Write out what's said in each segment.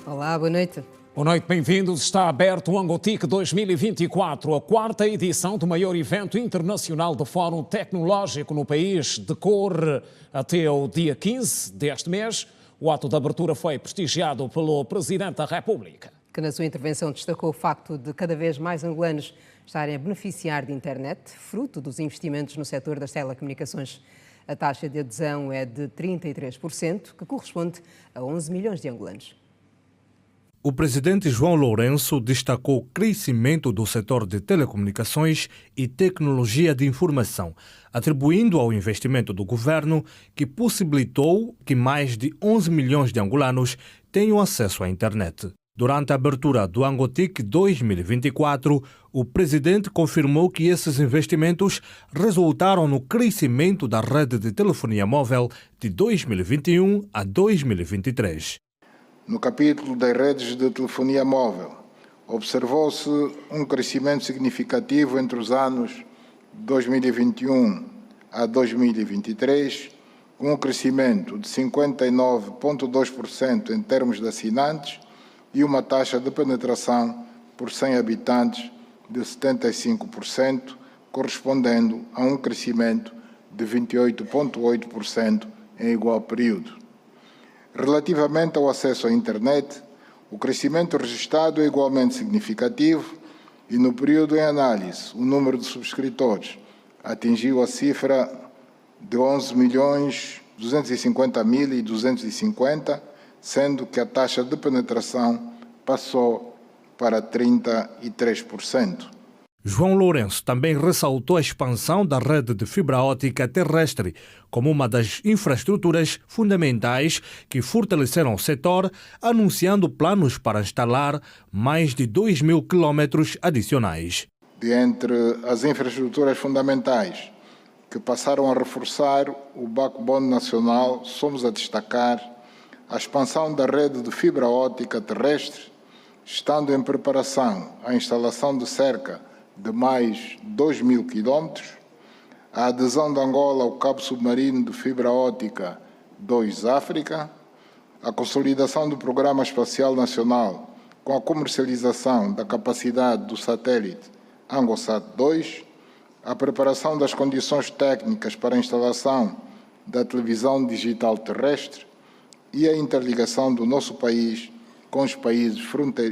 Olá, boa noite. Boa noite, bem-vindos. Está aberto o Angotic 2024, a quarta edição do maior evento internacional de Fórum Tecnológico no país. Decorre até o dia 15 deste mês. O ato de abertura foi prestigiado pelo Presidente da República, que na sua intervenção destacou o facto de cada vez mais angolanos estarem a beneficiar de internet, fruto dos investimentos no setor das telecomunicações. A taxa de adesão é de 33%, que corresponde a 11 milhões de angolanos. O presidente João Lourenço destacou o crescimento do setor de telecomunicações e tecnologia de informação, atribuindo ao investimento do governo que possibilitou que mais de 11 milhões de angolanos tenham acesso à internet. Durante a abertura do Angotic 2024, o presidente confirmou que esses investimentos resultaram no crescimento da rede de telefonia móvel de 2021 a 2023. No capítulo das redes de telefonia móvel, observou-se um crescimento significativo entre os anos 2021 a 2023, com um crescimento de 59,2% em termos de assinantes e uma taxa de penetração por 100 habitantes de 75%, correspondendo a um crescimento de 28,8% em igual período. Relativamente ao acesso à internet, o crescimento registrado é igualmente significativo e, no período em análise, o número de subscritores atingiu a cifra de 11.250.250, sendo que a taxa de penetração passou para 33%. João Lourenço também ressaltou a expansão da rede de fibra óptica terrestre como uma das infraestruturas fundamentais que fortaleceram o setor, anunciando planos para instalar mais de 2.000 quilómetros adicionais. De entre as infraestruturas fundamentais que passaram a reforçar o backbone nacional, somos a destacar a expansão da rede de fibra óptica terrestre, estando em preparação a instalação de cerca de mais 2.000 quilómetros, a adesão de Angola ao cabo submarino de fibra óptica 2 África, a consolidação do Programa Espacial Nacional com a comercialização da capacidade do satélite ANGOSAT 2, a preparação das condições técnicas para a instalação da televisão digital terrestre e a interligação do nosso país com os países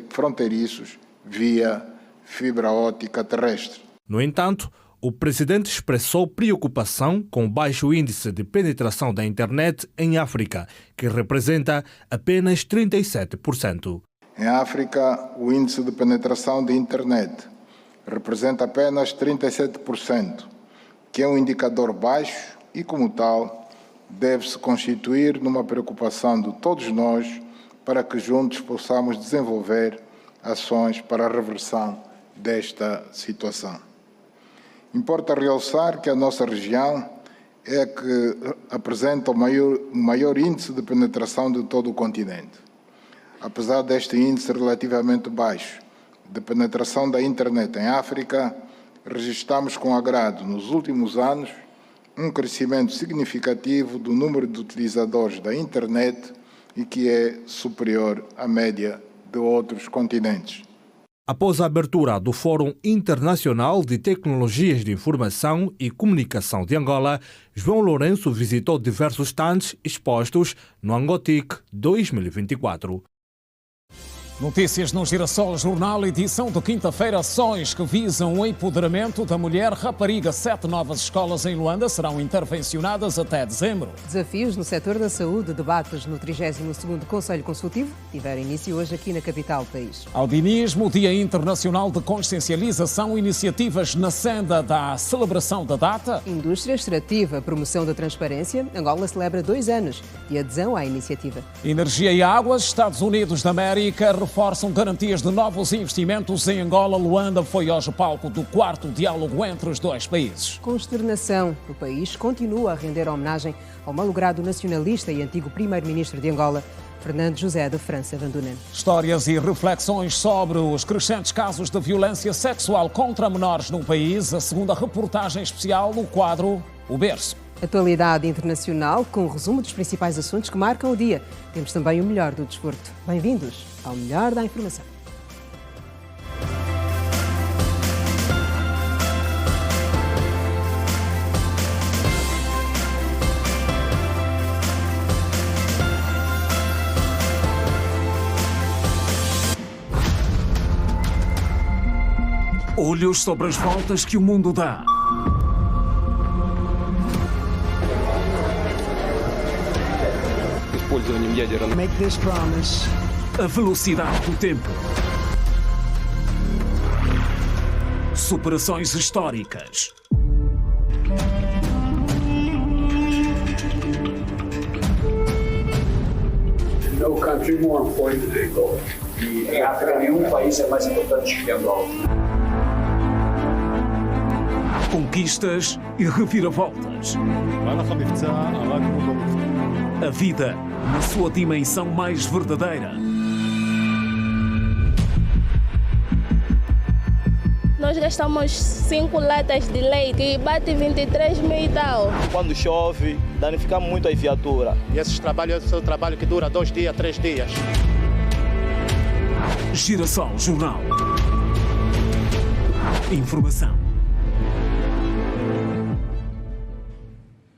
fronteiriços via fibra óptica terrestre. No entanto, o presidente expressou preocupação com o baixo índice de penetração da internet em África, que representa apenas 37%. Em África, o índice de penetração da internet representa apenas 37%, que é um indicador baixo e, como tal, deve-se constituir numa preocupação de todos nós para que juntos possamos desenvolver ações para a reversão desta situação. Importa realçar que a nossa região é a que apresenta o maior índice de penetração de todo o continente. Apesar deste índice relativamente baixo de penetração da internet em África, registramos com agrado nos últimos anos um crescimento significativo do número de utilizadores da internet e que é superior à média de outros continentes. Após a abertura do Fórum Internacional de Tecnologias de Informação e Comunicação de Angola, João Lourenço visitou diversos stands expostos no Angotic 2024. Notícias no Girassol Jornal, edição de quinta-feira, ações que visam o empoderamento da mulher rapariga. 7 novas escolas em Luanda serão intervencionadas até dezembro. Desafios no setor da saúde, debates no 32º Conselho Consultivo, tiveram início hoje aqui na capital do país. Albinismo, Dia Internacional de Consciencialização, iniciativas na senda da celebração da data. Indústria extrativa, promoção da transparência, Angola celebra 2 anos de adesão à iniciativa. Energia e águas, Estados Unidos da América reforçam garantias de novos investimentos em Angola. Luanda foi hoje palco do 4º diálogo entre os dois países. Consternação. O país continua a render homenagem ao malogrado nacionalista e antigo primeiro-ministro de Angola, Fernando José de França Vandunen. Histórias e reflexões sobre os crescentes casos de violência sexual contra menores no país. A segunda reportagem especial no quadro O Berço. Atualidade internacional com um resumo dos principais assuntos que marcam o dia. Temos também o melhor do desporto. Bem-vindos ao Melhor da Informação. Olhos sobre as voltas que o mundo dá. Make this promise. A velocidade do tempo. Superações históricas. No country more important than Angola. E em África nenhum país é mais importante que Angola. Conquistas e reviravoltas. A vida na sua dimensão mais verdadeira. Nós gastamos 5 latas de leite e bate 23 mil e tal. Quando chove, danifica muito a viatura. E esse trabalho é o trabalho que dura 2 dias, 3 dias. Girassol Jornal. Informação.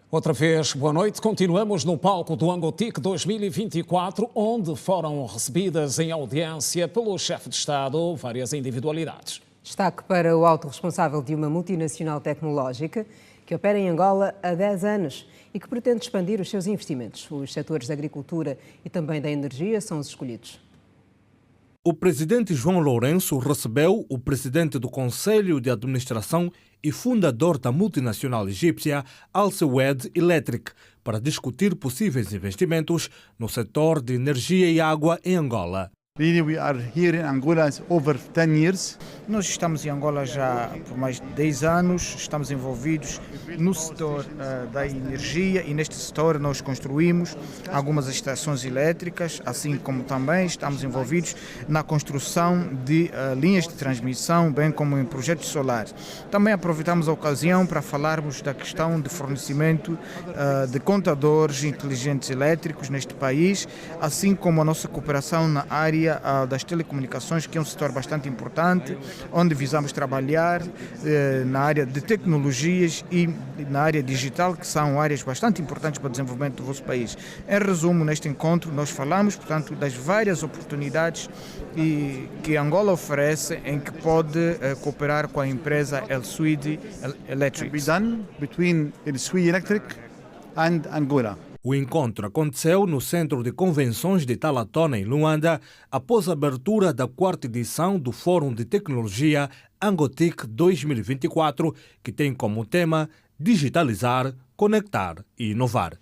Outra vez, boa noite. Continuamos no palco do Angotic 2024, onde foram recebidas em audiência pelo chefe de Estado várias individualidades. Destaque para o alto responsável de uma multinacional tecnológica que opera em Angola há 10 anos e que pretende expandir os seus investimentos. Os setores da agricultura e também da energia são os escolhidos. O presidente João Lourenço recebeu o presidente do Conselho de Administração e fundador da multinacional egípcia Al Saud Electric para discutir possíveis investimentos no setor de energia e água em Angola. Really, we are here in Angola over 10 years. Nós estamos em Angola já por mais de 10 anos, estamos envolvidos no setor da energia e neste setor nós construímos algumas estações elétricas, assim como também estamos envolvidos na construção de linhas de transmissão, bem como em projetos solares. Também aproveitamos a ocasião para falarmos da questão de fornecimento de contadores inteligentes elétricos neste país, assim como a nossa cooperação na área das telecomunicações, que é um setor bastante importante, onde visamos trabalhar na área de tecnologias e na área digital, que são áreas bastante importantes para o desenvolvimento do vosso país. Em resumo, neste encontro nós falamos, portanto, das várias oportunidades que Angola oferece em que pode cooperar com a empresa El Saud Electric. Be done between El Saud Electric and Angola. O encontro aconteceu no Centro de Convenções de Talatona, em Luanda, após a abertura da 4ª edição do Fórum de Tecnologia Angotic 2024, que tem como tema digitalizar, conectar e inovar.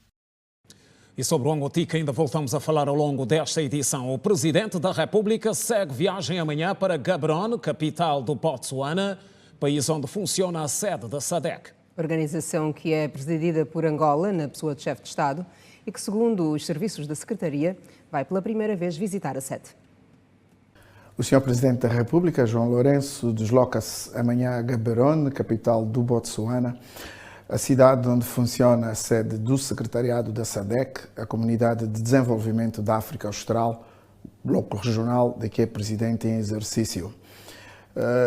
E sobre o Angotic ainda voltamos a falar ao longo desta edição. O Presidente da República segue viagem amanhã para Gaborone, capital do Botsuana, país onde funciona a sede da SADC. Organização que é presidida por Angola, na pessoa do chefe de Estado, e que, segundo os serviços da Secretaria, vai pela primeira vez visitar a sede. O Sr. Presidente da República, João Lourenço, desloca-se amanhã a Gaborone, capital do Botsuana, a cidade onde funciona a sede do Secretariado da SADC, a Comunidade de Desenvolvimento da África Austral, bloco regional de que é presidente em exercício.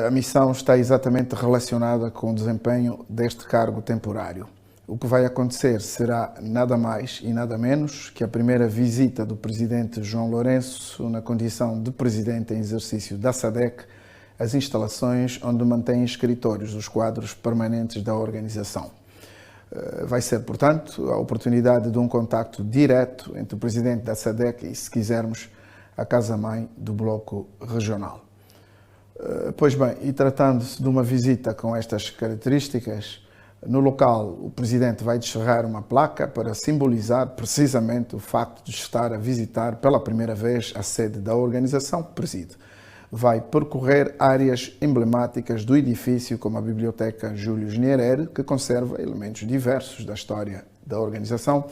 A missão está exatamente relacionada com o desempenho deste cargo temporário. O que vai acontecer será nada mais e nada menos que a primeira visita do presidente João Lourenço na condição de presidente em exercício da SADC às instalações onde mantém escritórios os quadros permanentes da organização. Vai ser, portanto, a oportunidade de um contacto direto entre o presidente da SADC e, se quisermos, a casa-mãe do bloco regional. Pois bem, e tratando-se de uma visita com estas características, no local o Presidente vai descerrar uma placa para simbolizar precisamente o facto de estar a visitar pela primeira vez a sede da organização que preside. Vai percorrer áreas emblemáticas do edifício, como a Biblioteca Júlio Nyerere, que conserva elementos diversos da história da organização,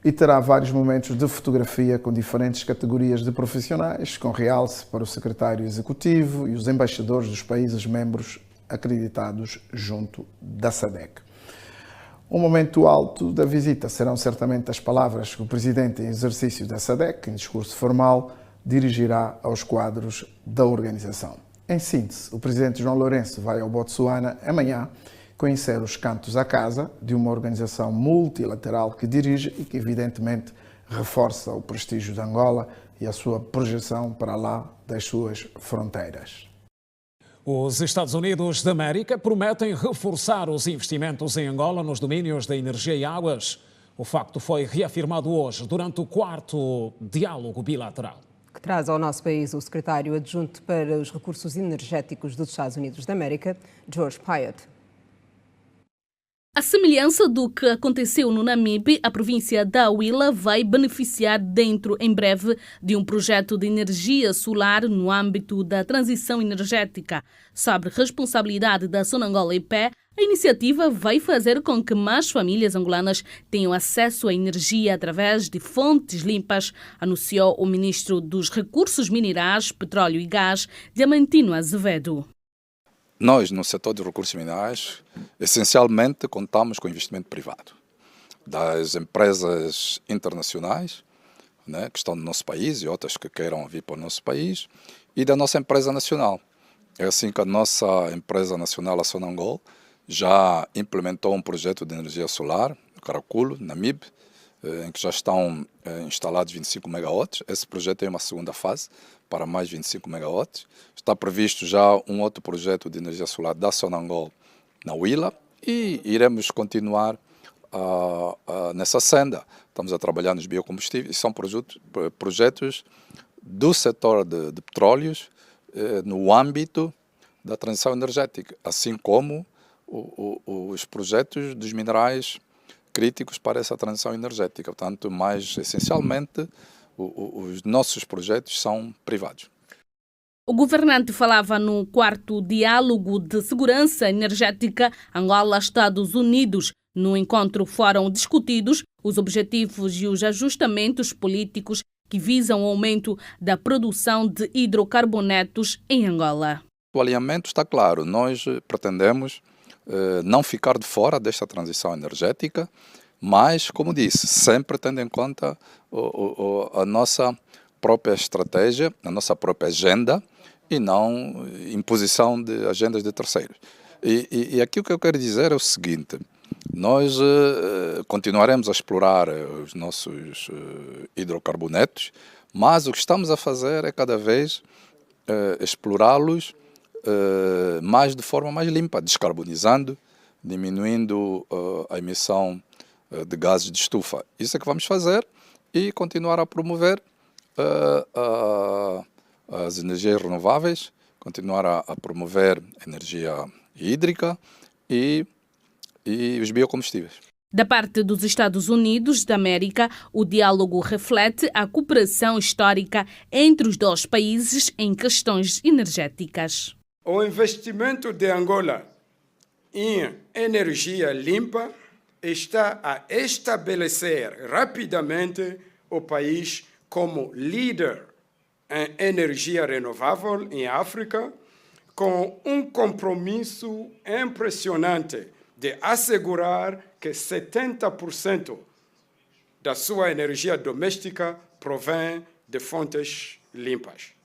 e terá vários momentos de fotografia com diferentes categorias de profissionais, com realce para o secretário executivo e os embaixadores dos países membros acreditados junto da SADC. Um momento alto da visita serão certamente as palavras que o presidente em exercício da SADC, em discurso formal, dirigirá aos quadros da organização. Em síntese, o presidente João Lourenço vai ao Botsuana amanhã conhecer os cantos à casa de uma organização multilateral que dirige e que, evidentemente, reforça o prestígio de Angola e a sua projeção para lá das suas fronteiras. Os Estados Unidos da América prometem reforçar os investimentos em Angola nos domínios da energia e águas. O facto foi reafirmado hoje durante o 4º diálogo bilateral. Que traz ao nosso país o secretário adjunto para os recursos energéticos dos Estados Unidos da América, George Pyatt. À semelhança do que aconteceu no Namibe, a província da Huila vai beneficiar em breve de um projeto de energia solar no âmbito da transição energética. Sob responsabilidade da Sonangol IP, a iniciativa vai fazer com que mais famílias angolanas tenham acesso à energia através de fontes limpas, anunciou o ministro dos Recursos Minerais, Petróleo e Gás, Diamantino Azevedo. Nós, no setor de recursos minerais, essencialmente contamos com investimento privado, das empresas internacionais, né, que estão no nosso país e outras que queiram vir para o nosso país, e da nossa empresa nacional. É assim que a nossa empresa nacional, a Sonangol, já implementou um projeto de energia solar, no Caraculo, Namibe, em que já estão instalados 25 megawatts. Esse projeto tem uma segunda fase para mais 25 megawatts. Está previsto já um outro projeto de energia solar da Sonangol na Huila e iremos continuar nessa senda. Estamos a trabalhar nos biocombustíveis e são projetos do setor de petróleos no âmbito da transição energética, assim como os projetos dos minerais críticos para essa transição energética. Portanto, mais essencialmente, os nossos projetos são privados. O governante falava no 4º diálogo de segurança energética Angola-Estados Unidos. No encontro foram discutidos os objetivos e os ajustamentos políticos que visam o aumento da produção de hidrocarbonetos em Angola. O alinhamento está claro. Nós pretendemos não ficar de fora desta transição energética, mas, como disse, sempre tendo em conta a nossa própria estratégia, a nossa própria agenda e não imposição de agendas de terceiros. E aqui o que eu quero dizer é o seguinte: nós continuaremos a explorar os nossos hidrocarbonetos, mas o que estamos a fazer é cada vez explorá-los mais de forma mais limpa, descarbonizando, diminuindo a emissão de gases de estufa. Isso é que vamos fazer e continuar a promover as energias renováveis, continuar a promover a energia hídrica e os biocombustíveis. Da parte dos Estados Unidos da América, o diálogo reflete a cooperação histórica entre os dois países em questões energéticas. O investimento de Angola em energia limpa está a estabelecer rapidamente o país como líder em energia renovável em África, com um compromisso impressionante de assegurar que 70% da sua energia doméstica provém de fontes limpas.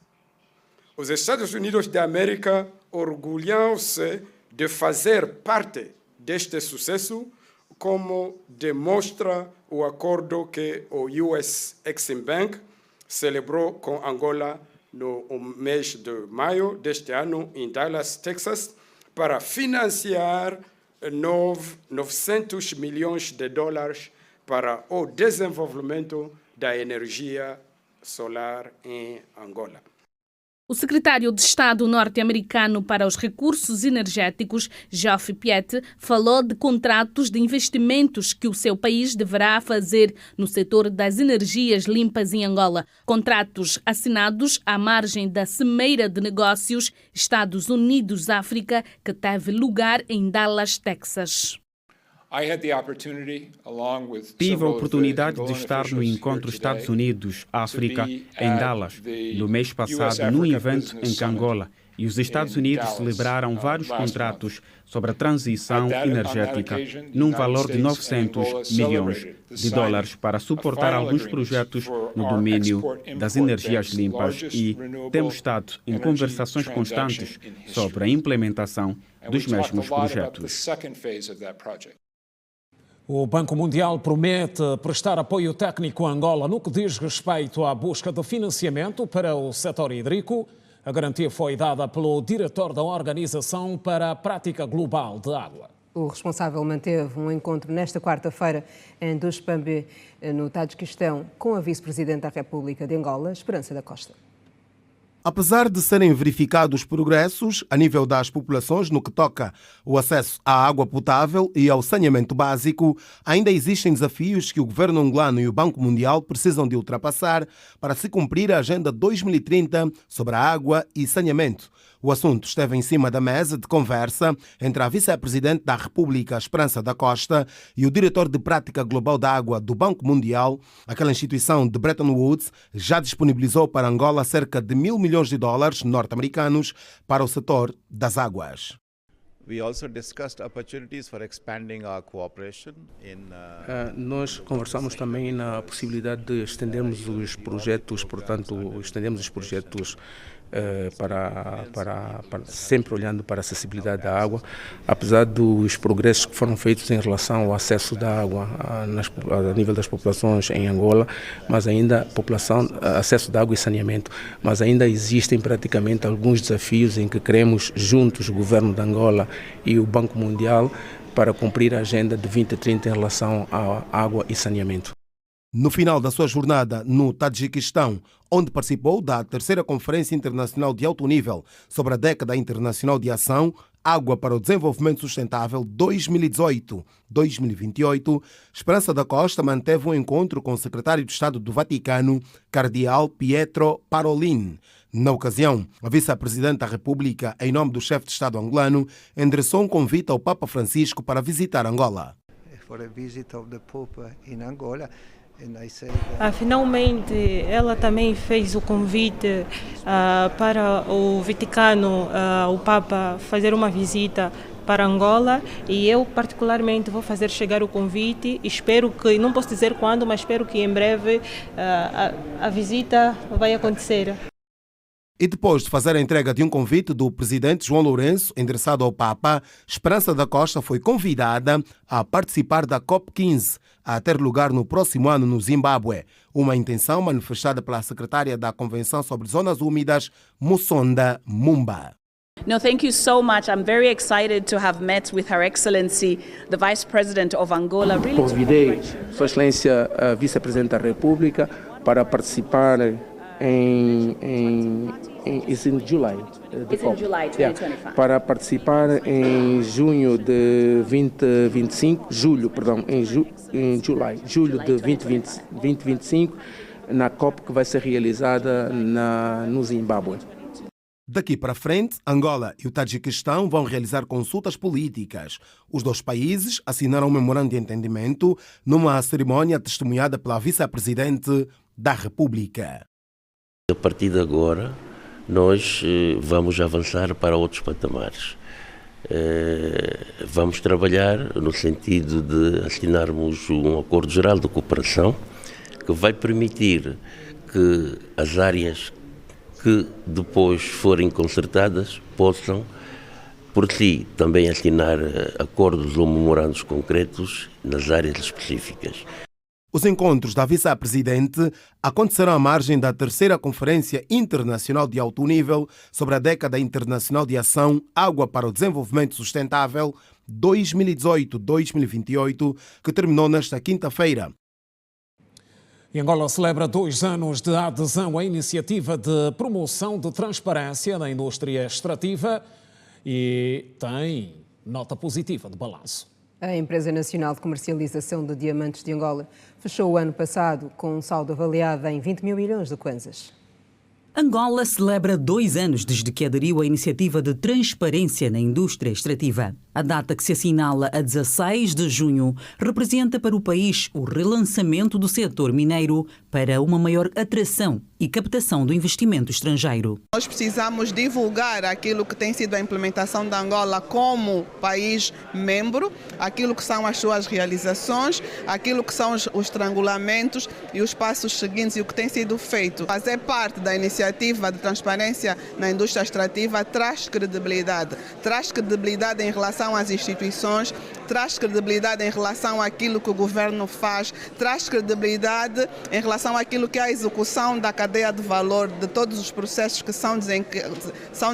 Os Estados Unidos da América orgulham-se de fazer parte deste sucesso, como demonstra o acordo que o US Exim Bank celebrou com Angola no mês de maio deste ano em Dallas, Texas, para financiar 900 milhões de dólares para o desenvolvimento da energia solar em Angola. O secretário de Estado norte-americano para os recursos energéticos, Geoff Pyatt, falou de contratos de investimentos que o seu país deverá fazer no setor das energias limpas em Angola. Contratos assinados à margem da Cimeira de Negócios Estados Unidos-África, que teve lugar em Dallas, Texas. Tive a oportunidade de estar no encontro Estados Unidos-África em Dallas, no mês passado, num evento em Angola, e os Estados Unidos celebraram vários contratos sobre a transição energética num valor de 900 milhões de dólares para suportar alguns projetos no domínio das energias limpas e temos estado em conversações constantes sobre a implementação dos mesmos projetos. O Banco Mundial promete prestar apoio técnico a Angola no que diz respeito à busca de financiamento para o setor hídrico. A garantia foi dada pelo diretor da Organização para a Prática Global de Água. O responsável manteve um encontro nesta quarta-feira em Dushanbe, no Tajiquistão, com a vice-presidente da República de Angola, Esperança da Costa. Apesar de serem verificados progressos a nível das populações no que toca o acesso à água potável e ao saneamento básico, ainda existem desafios que o governo angolano e o Banco Mundial precisam de ultrapassar para se cumprir a Agenda 2030 sobre a água e saneamento. O assunto esteve em cima da mesa de conversa entre a vice-presidente da República, Esperança da Costa, e o diretor de Prática Global da Água do Banco Mundial. Aquela instituição de Bretton Woods já disponibilizou para Angola cerca de $1.000 milhões norte-americanos para o setor das águas. Nós conversamos também na possibilidade de estendermos os projetos, portanto, estendemos os projetos sempre olhando para a acessibilidade da água, apesar dos progressos que foram feitos em relação ao acesso da água a nível das populações em Angola, mas ainda acesso da água e saneamento, mas ainda existem praticamente alguns desafios em que queremos juntos o governo de Angola e o Banco Mundial para cumprir a Agenda de 2030 em relação à água e saneamento. No final da sua jornada no Tajiquistão, onde participou da terceira Conferência Internacional de Alto Nível sobre a Década Internacional de Ação Água para o Desenvolvimento Sustentável 2018-2028, Esperança da Costa manteve um encontro com o secretário de Estado do Vaticano, Cardeal Pietro Parolin. Na ocasião, a vice-presidente da República, em nome do chefe de Estado angolano, endereçou um convite ao Papa Francisco para visitar Angola. Finalmente, ela também fez o convite para o Vaticano, o Papa, fazer uma visita para Angola, e eu particularmente vou fazer chegar o convite. Espero que, não posso dizer quando, mas espero que em breve a visita vai acontecer. E depois de fazer a entrega de um convite do presidente João Lourenço, endereçado ao Papa, Esperança da Costa foi convidada a participar da COP15, a ter lugar no próximo ano no Zimbábue. Uma intenção manifestada pela secretária da Convenção sobre Zonas Úmidas, Musonda Mumba. No, thank you so much. I'm very excited to have met with Her Excellency, the Vice President of Angola. Convidei Sua Excelência, a Vice-Presidente da República, para participar It's in July 2025. Para participar em junho de 2025, julho de 2025, na COP que vai ser realizada no Zimbábue. Daqui para frente, Angola e o Tajiquistão vão realizar consultas políticas. Os dois países assinaram um memorando de entendimento numa cerimónia testemunhada pela vice-presidente da República. A partir de agora, nós vamos avançar para outros patamares. Vamos trabalhar no sentido de assinarmos um acordo geral de cooperação que vai permitir que as áreas que depois forem concertadas possam, por si, também assinar acordos ou memorandos concretos nas áreas específicas. Os encontros da vice-presidente acontecerão à margem da terceira Conferência Internacional de Alto Nível sobre a Década Internacional de Ação Água para o Desenvolvimento Sustentável 2018-2028, que terminou nesta quinta-feira. E Angola celebra 2 anos de adesão à iniciativa de promoção de transparência na indústria extrativa e tem nota positiva de balanço. A Empresa Nacional de Comercialização de Diamantes de Angola fechou o ano passado com um saldo avaliado em 20 mil milhões de kwanzas. Angola celebra 2 anos desde que aderiu à iniciativa de transparência na indústria extrativa. A data que se assinala a 16 de junho representa para o país o relançamento do setor mineiro para uma maior atração e captação do investimento estrangeiro. Nós precisamos divulgar aquilo que tem sido a implementação da Angola como país membro, aquilo que são as suas realizações, aquilo que são os estrangulamentos e os passos seguintes e o que tem sido feito. Fazer parte da iniciativa de transparência na indústria extrativa traz credibilidade em relação às instituições, traz credibilidade em relação àquilo que o governo faz, traz credibilidade em relação àquilo que é a execução da cadeia de valor de todos os processos que são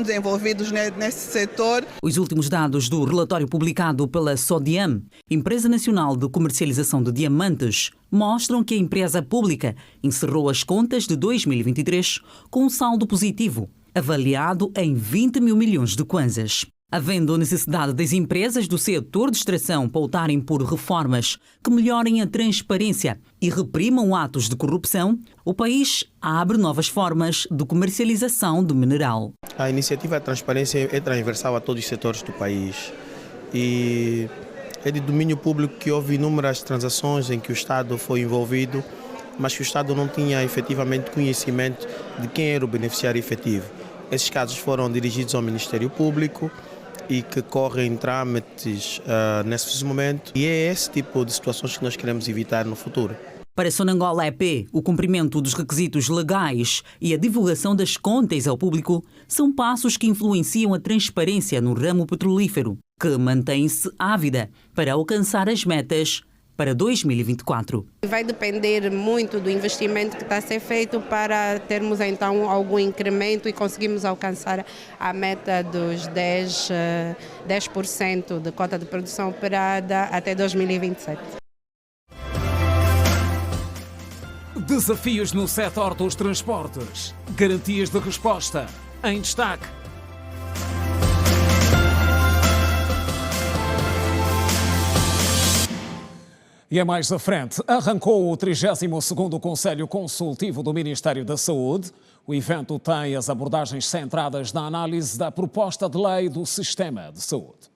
desenvolvidos nesse setor. Os últimos dados do relatório publicado pela SODIAM, Empresa Nacional de Comercialização de Diamantes, mostram que a empresa pública encerrou as contas de 2023 com um saldo positivo, avaliado em 20 mil milhões de kwanzas. Havendo necessidade das empresas do setor de extração pautarem por reformas que melhorem a transparência e reprimam atos de corrupção, o país abre novas formas de comercialização do mineral. A iniciativa de transparência é transversal a todos os setores do país e é de domínio público que houve inúmeras transações em que o Estado foi envolvido, mas que o Estado não tinha efetivamente conhecimento de quem era o beneficiário efetivo. Esses casos foram dirigidos ao Ministério Público e que correm trâmites nesse momento. E é esse tipo de situações que nós queremos evitar no futuro. Para a Sonangol EP, o cumprimento dos requisitos legais e a divulgação das contas ao público são passos que influenciam a transparência no ramo petrolífero, que mantém-se ávida para alcançar as metas para 2024. Vai depender muito do investimento que está a ser feito para termos então algum incremento e conseguirmos alcançar a meta dos 10% de cota de produção operada até 2027. Desafios no setor dos transportes. Garantias de resposta. Em destaque. E é mais à frente, arrancou o 32º Conselho Consultivo do Ministério da Saúde. O evento tem as abordagens centradas na análise da proposta de lei do Sistema de Saúde.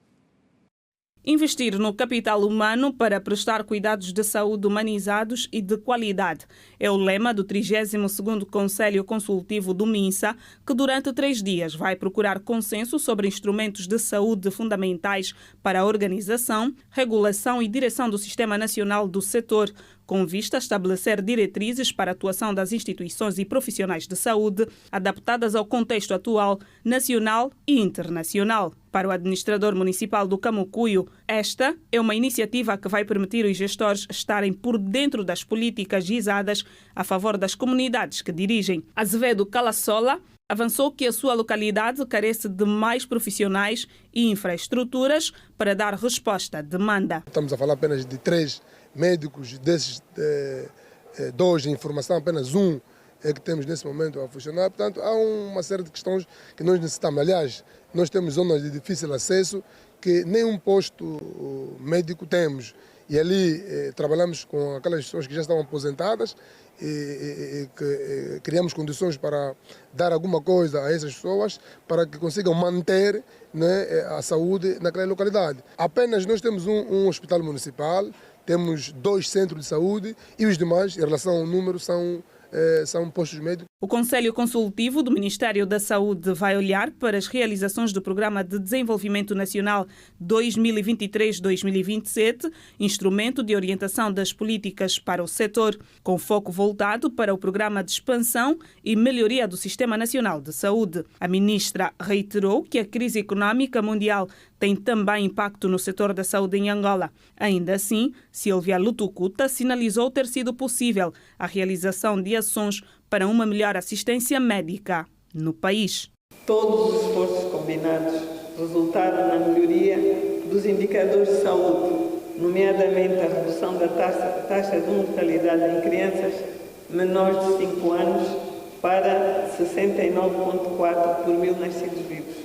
Investir no capital humano para prestar cuidados de saúde humanizados e de qualidade é o lema do 32º Conselho Consultivo do MINSA, que durante 3 dias vai procurar consenso sobre instrumentos de saúde fundamentais para a organização, regulação e direção do Sistema Nacional do Setor, com vista a estabelecer diretrizes para a atuação das instituições e profissionais de saúde adaptadas ao contexto atual, nacional e internacional. Para o administrador municipal do Camucuio, esta é uma iniciativa que vai permitir os gestores estarem por dentro das políticas gizadas a favor das comunidades que dirigem. Azevedo Calassola avançou que a sua localidade carece de mais profissionais e infraestruturas para dar resposta à demanda. Estamos a falar apenas de 3 médicos, desses 2 de informação, apenas 1 é que temos nesse momento a funcionar. Portanto, há uma série de questões que nós necessitamos. Aliás, nós temos zonas de difícil acesso que nenhum posto médico temos. E ali trabalhamos com aquelas pessoas que já estão aposentadas e que criamos condições para dar alguma coisa a essas pessoas para que consigam manter, né, a saúde naquela localidade. Apenas nós temos um hospital municipal, temos 2 centros de saúde e os demais, em relação ao número, são postos médicos. O Conselho Consultivo do Ministério da Saúde vai olhar para as realizações do Programa de Desenvolvimento Nacional 2023-2027, instrumento de orientação das políticas para o setor, com foco voltado para o Programa de Expansão e Melhoria do Sistema Nacional de Saúde. A ministra reiterou que a crise econômica mundial tem também impacto no setor da saúde em Angola. Ainda assim, Silvia Lutucuta sinalizou ter sido possível a realização de ações para uma melhor assistência médica no país. Todos os esforços combinados resultaram na melhoria dos indicadores de saúde, nomeadamente a redução da taxa de mortalidade em crianças menores de 5 anos para 69,4 por 1000 nascidos vivos,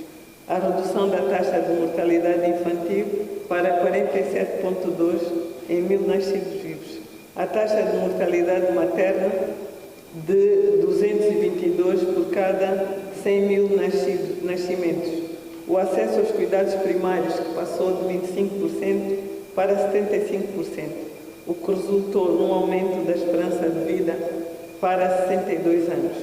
a redução da taxa de mortalidade infantil para 47,2 em 1000 nascidos vivos, a taxa de mortalidade materna de 222 por cada 100 mil nascimentos. O acesso aos cuidados primários, que passou de 25% para 75%, o que resultou num aumento da esperança de vida para 62 anos.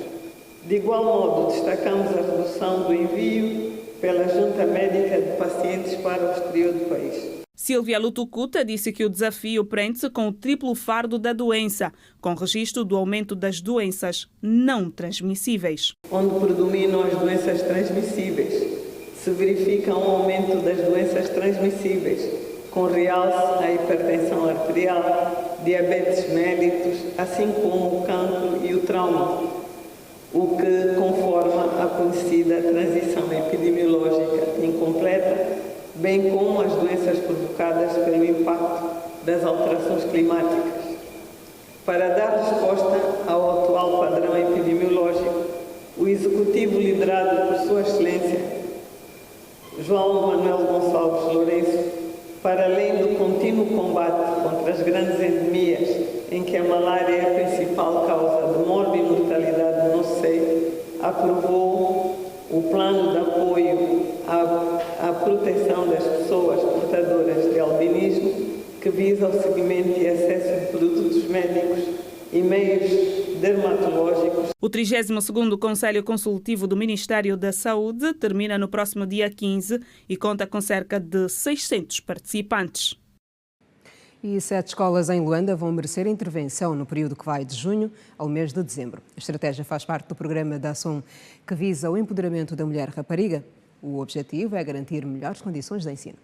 De igual modo, destacamos a redução do envio pela Junta Médica de pacientes para o exterior do país. Silvia Lutucuta disse que o desafio prende-se com o triplo fardo da doença, com registro do aumento das doenças não transmissíveis. Onde predominam as doenças transmissíveis, se verifica um aumento das doenças transmissíveis, com realce a hipertensão arterial, diabetes mellitus, assim como o cancro e o trauma, o que conforma a conhecida transição epidemiológica incompleta, bem como as doenças provocadas pelo impacto das alterações climáticas. Para dar resposta ao atual padrão epidemiológico, o Executivo, liderado por Sua Excelência João Manuel Gonçalves Lourenço, para além do contínuo combate contra as grandes endemias, em que a malária é a principal causa de morte e mortalidade no nosso seio, aprovou o plano de apoio à proteção das pessoas portadoras de albinismo, que visa o seguimento e acesso de produtos médicos e meios dermatológicos. O 32º Conselho Consultivo do Ministério da Saúde termina no próximo dia 15 e conta com cerca de 600 participantes. E 7 escolas em Luanda vão merecer intervenção no período que vai de junho ao mês de dezembro. A estratégia faz parte do programa da ação que visa o empoderamento da mulher rapariga. O objetivo é garantir melhores condições de ensino.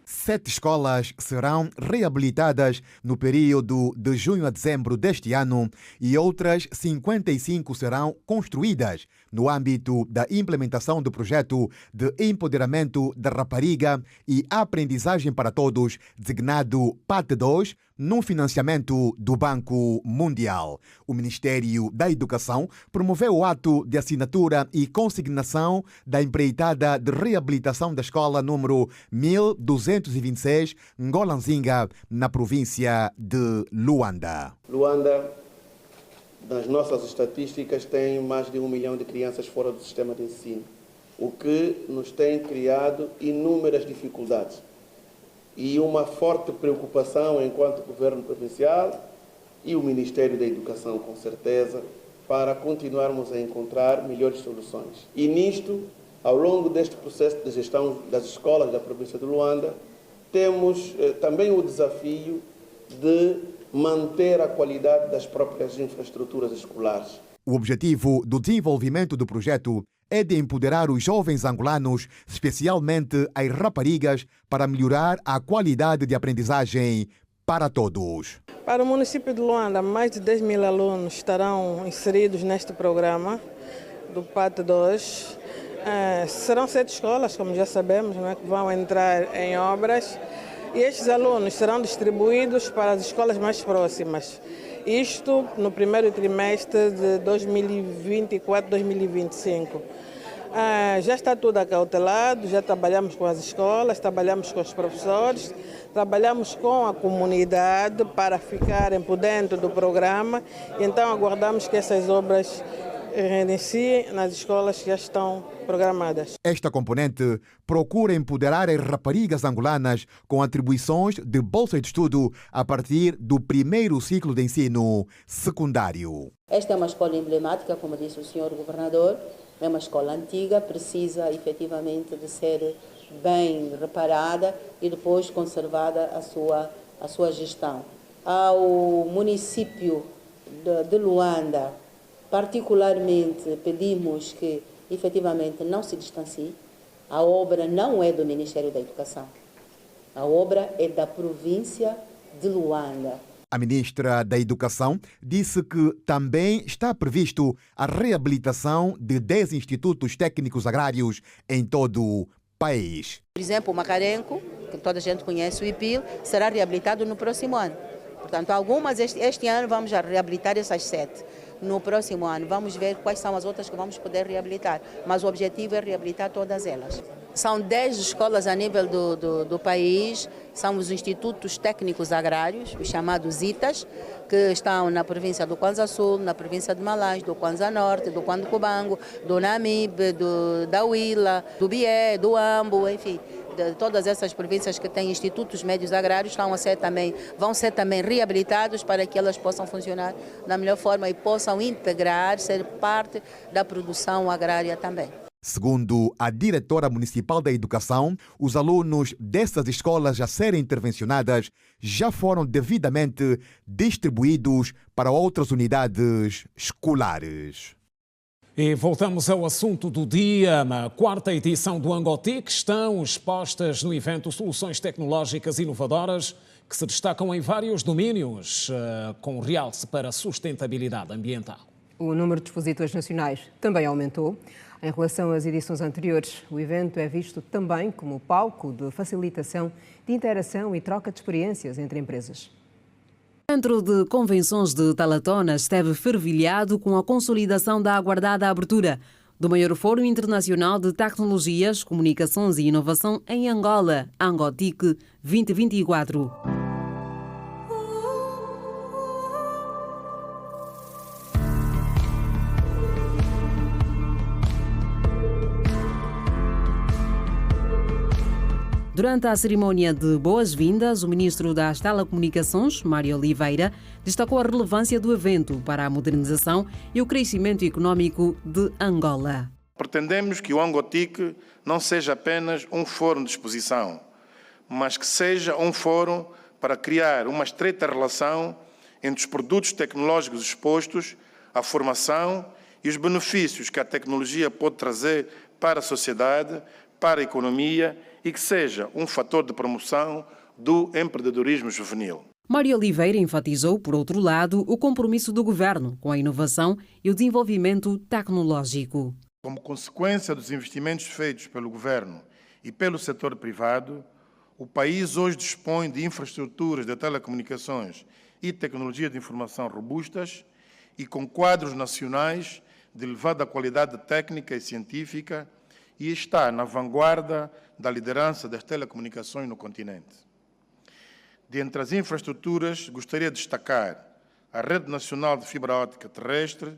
7 escolas serão reabilitadas no período de junho a dezembro deste ano e outras 55 serão construídas no âmbito da implementação do projeto de empoderamento da rapariga e aprendizagem para todos, designado PAT2, num financiamento do Banco Mundial. O Ministério da Educação promoveu o ato de assinatura e consignação da empreitada de reabilitação da escola número 1226, Ngolanzinga, na província de Luanda. Luanda, nas nossas estatísticas, tem mais de 1 milhão de crianças fora do sistema de ensino, o que nos tem criado inúmeras dificuldades e uma forte preocupação enquanto governo provincial e o Ministério da Educação, com certeza, para continuarmos a encontrar melhores soluções. E nisto, ao longo deste processo de gestão das escolas da província de Luanda, temos também o desafio de manter a qualidade das próprias infraestruturas escolares. O objetivo do desenvolvimento do projeto é de empoderar os jovens angolanos, especialmente as raparigas, para melhorar a qualidade de aprendizagem para todos. Para o município de Luanda, mais de 10 mil alunos estarão inseridos neste programa do PAT2. Serão 7 escolas, como já sabemos, né, que vão entrar em obras, e estes alunos serão distribuídos para as escolas mais próximas. Isto no primeiro trimestre de 2024-2025. Já está tudo acautelado, já trabalhamos com as escolas, trabalhamos com os professores, trabalhamos com a comunidade para ficarem por dentro do programa, e então aguardamos que essas obras reiniciem nas escolas que já estão programadas. Esta componente procura empoderar as raparigas angolanas com atribuições de bolsa de estudo a partir do primeiro ciclo de ensino secundário. Esta é uma escola emblemática, como disse o senhor governador, é uma escola antiga, precisa efetivamente de ser bem reparada e depois conservada a sua gestão. Ao município de Luanda, particularmente, pedimos que efetivamente não se distancie. A obra não é do Ministério da Educação. A obra é da província de Luanda. A ministra da Educação disse que também está previsto a reabilitação de 10 institutos técnicos agrários em todo o país. Por exemplo, o Macarenco, que toda a gente conhece, o IPIL, será reabilitado no próximo ano. Portanto, algumas este ano vamos a reabilitar essas 7. No próximo ano vamos ver quais são as outras que vamos poder reabilitar. Mas o objetivo é reabilitar todas elas. São 10 escolas a nível do país, são os Institutos Técnicos Agrários, os chamados ITAs, que estão na província do Kwanza Sul, na província de Malás, do Kwanza Norte, do Kwanza Cubango, do Namibe, da Huila, do Bié, do Ambo, enfim. De todas essas províncias que têm institutos médios agrários vão ser também reabilitados para que elas possam funcionar da melhor forma e possam integrar, ser parte da produção agrária também. Segundo a diretora municipal da educação, os alunos dessas escolas a serem intervencionadas já foram devidamente distribuídos para outras unidades escolares. E voltamos ao assunto do dia. Na 4ª edição do Angotic estão expostas no evento soluções tecnológicas inovadoras que se destacam em vários domínios, com realce para a sustentabilidade ambiental. O número de expositores nacionais também aumentou. Em relação às edições anteriores, o evento é visto também como palco de facilitação de interação e troca de experiências entre empresas. O Centro de Convenções de Talatona esteve fervilhado com a consolidação da aguardada abertura do maior Fórum Internacional de Tecnologias, Comunicações e Inovação em Angola, Angotic 2024. Durante a cerimónia de boas-vindas, o ministro das Telecomunicações, Mário Oliveira, destacou a relevância do evento para a modernização e o crescimento econômico de Angola. Pretendemos que o Angotic não seja apenas um fórum de exposição, mas que seja um fórum para criar uma estreita relação entre os produtos tecnológicos expostos, a formação e os benefícios que a tecnologia pode trazer para a sociedade, para a economia e que seja um fator de promoção do empreendedorismo juvenil. Mário Oliveira enfatizou, por outro lado, o compromisso do governo com a inovação e o desenvolvimento tecnológico. Como consequência dos investimentos feitos pelo governo e pelo setor privado, o país hoje dispõe de infraestruturas de telecomunicações e tecnologia de informação robustas e com quadros nacionais de elevada qualidade técnica e científica e está na vanguarda da liderança das telecomunicações no continente. Dentre as infraestruturas, gostaria de destacar a Rede Nacional de Fibra Óptica Terrestre,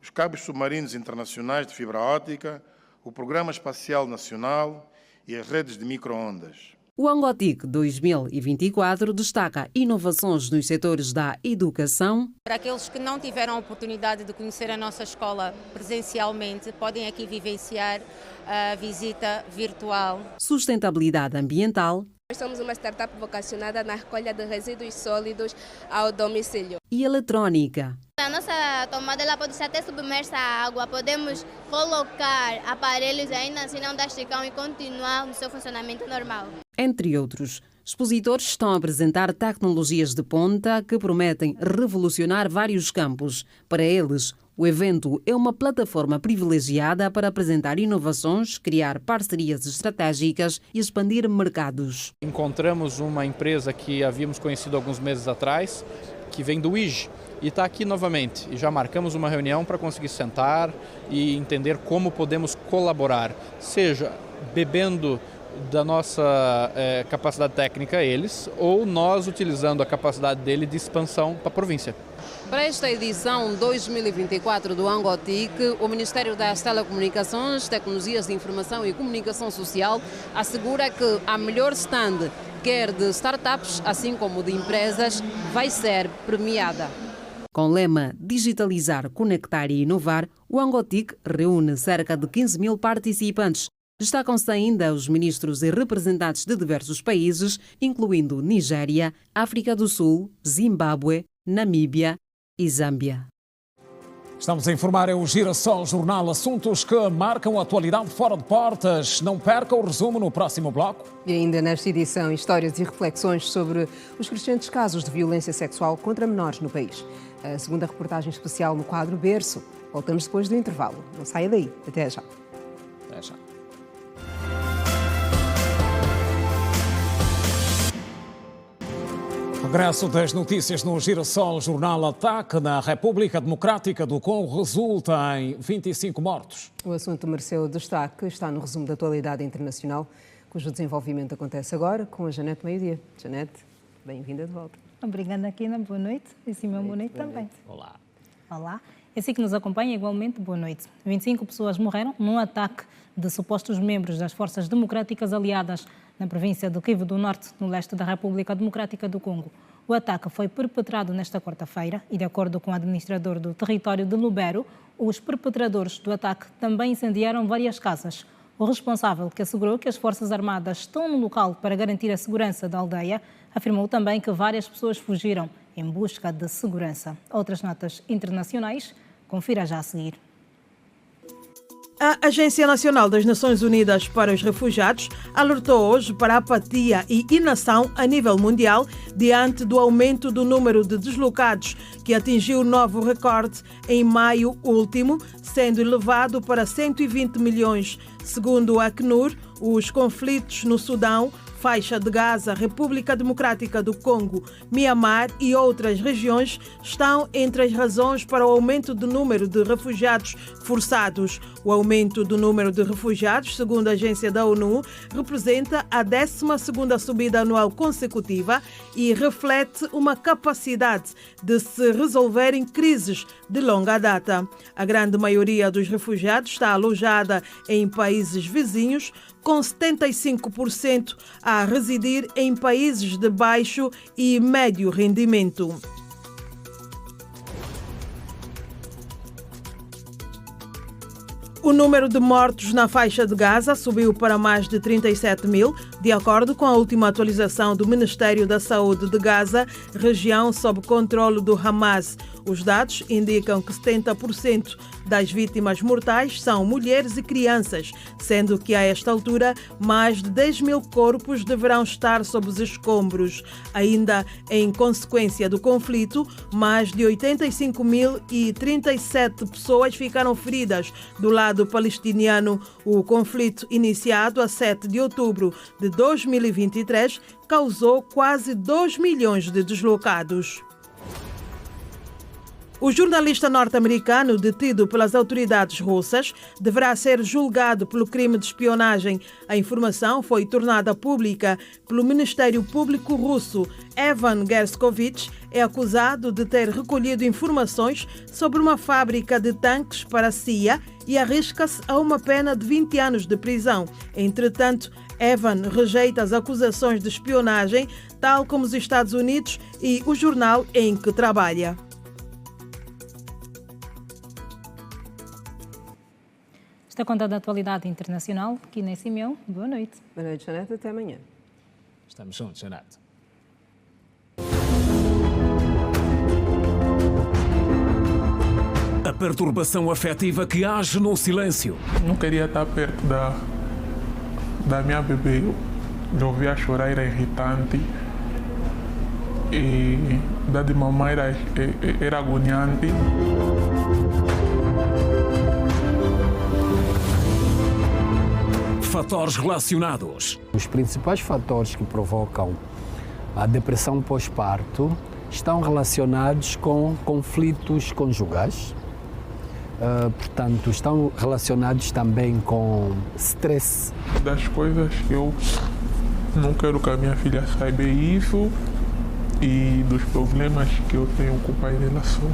os cabos submarinos internacionais de fibra óptica, o Programa Espacial Nacional e as redes de micro-ondas. O Angotic 2024 destaca inovações nos setores da educação. Para aqueles que não tiveram a oportunidade de conhecer a nossa escola presencialmente, podem aqui vivenciar a visita virtual. Sustentabilidade ambiental. Nós somos uma startup vocacionada na recolha de resíduos sólidos ao domicílio. E eletrônica. A nossa tomada ela pode ser até submersa à água. Podemos colocar aparelhos ainda assim não dasticam e continuar no seu funcionamento normal. Entre outros, expositores estão a apresentar tecnologias de ponta que prometem revolucionar vários campos. Para eles, o evento é uma plataforma privilegiada para apresentar inovações, criar parcerias estratégicas e expandir mercados. Encontramos uma empresa que havíamos conhecido alguns meses atrás, que vem do IGE, e está aqui novamente. E já marcamos uma reunião para conseguir sentar e entender como podemos colaborar, seja bebendo da nossa capacidade técnica eles, ou nós utilizando a capacidade dele de expansão para a província. Para esta edição 2024 do Angotic, o Ministério das Telecomunicações, Tecnologias de Informação e Comunicação Social assegura que a melhor stand, quer de startups, assim como de empresas, vai ser premiada. Com o lema Digitalizar, Conectar e Inovar, o Angotic reúne cerca de 15 mil participantes. Destacam-se ainda os ministros e representantes de diversos países, incluindo Nigéria, África do Sul, Zimbábue, Namíbia e Zâmbia. Estamos a informar, é o Girassol Jornal, assuntos que marcam a atualidade fora de portas. Não perca o resumo no próximo bloco. E ainda nesta edição, histórias e reflexões sobre os crescentes casos de violência sexual contra menores no país. A segunda reportagem especial no quadro Berço. Voltamos depois do intervalo. Não saia daí. Até já. Até já. Regresso das notícias no Girassol. Jornal: ataque na República Democrática do Congo resulta em 25 mortos. O assunto mereceu destaque, está no resumo da atualidade internacional, cujo desenvolvimento acontece agora com a Janete Meio-Dia. Janete, bem-vinda de volta. Obrigada, Aquina. Boa noite. E Simão, boa noite também. Olá. Olá. Esse que nos acompanha, igualmente, boa noite. 25 pessoas morreram num ataque de supostos membros das Forças Democráticas Aliadas na província do Kivu do Norte, no leste da República Democrática do Congo. O ataque foi perpetrado nesta quarta-feira e, de acordo com o administrador do território de Lubero, os perpetradores do ataque também incendiaram várias casas. O responsável, que assegurou que as Forças Armadas estão no local para garantir a segurança da aldeia, afirmou também que várias pessoas fugiram em busca de segurança. Outras notas internacionais, confira já a seguir. A Agência Nacional das Nações Unidas para os Refugiados alertou hoje para a apatia e inação a nível mundial diante do aumento do número de deslocados, que atingiu novo recorde em maio último, sendo elevado para 120 milhões. Segundo a Acnur, os conflitos no Sudão, Faixa de Gaza, República Democrática do Congo, Mianmar e outras regiões estão entre as razões para o aumento do número de refugiados forçados. O aumento do número de refugiados, segundo a agência da ONU, representa a 12ª subida anual consecutiva e reflete uma capacidade de se resolverem crises de longa data. A grande maioria dos refugiados está alojada em países vizinhos, com 75% a residir em países de baixo e médio rendimento. O número de mortos na faixa de Gaza subiu para mais de 37 mil, de acordo com a última atualização do Ministério da Saúde de Gaza, região sob controle do Hamas. Os dados indicam que 70% das vítimas mortais são mulheres e crianças, sendo que a esta altura mais de 10 mil corpos deverão estar sob os escombros. Ainda em consequência do conflito, mais de 85.037 pessoas ficaram feridas do lado palestiniano. O conflito, iniciado a 7 de outubro de 2023, causou quase 2 milhões de deslocados. O jornalista norte-americano detido pelas autoridades russas deverá ser julgado pelo crime de espionagem. A informação foi tornada pública pelo Ministério Público russo. Evan Gerskovich é acusado de ter recolhido informações sobre uma fábrica de tanques para a CIA e arrisca-se a uma pena de 20 anos de prisão. Entretanto, Evan rejeita as acusações de espionagem, tal como os Estados Unidos e o jornal em que trabalha. Esta conta da atualidade internacional, Aquina Simeão, boa noite. Boa noite, Janete, até amanhã. Estamos juntos, Janete. A perturbação afetiva que age no silêncio. Não queria estar perto da minha bebê. Eu ouvia chorar, era irritante. E da de mamãe era agoniante. Fatores relacionados. Os principais fatores que provocam a depressão pós-parto estão relacionados com conflitos conjugais, portanto, estão relacionados também com stress. Das coisas que eu não quero que a minha filha saiba isso e dos problemas que eu tenho com o pai dela são.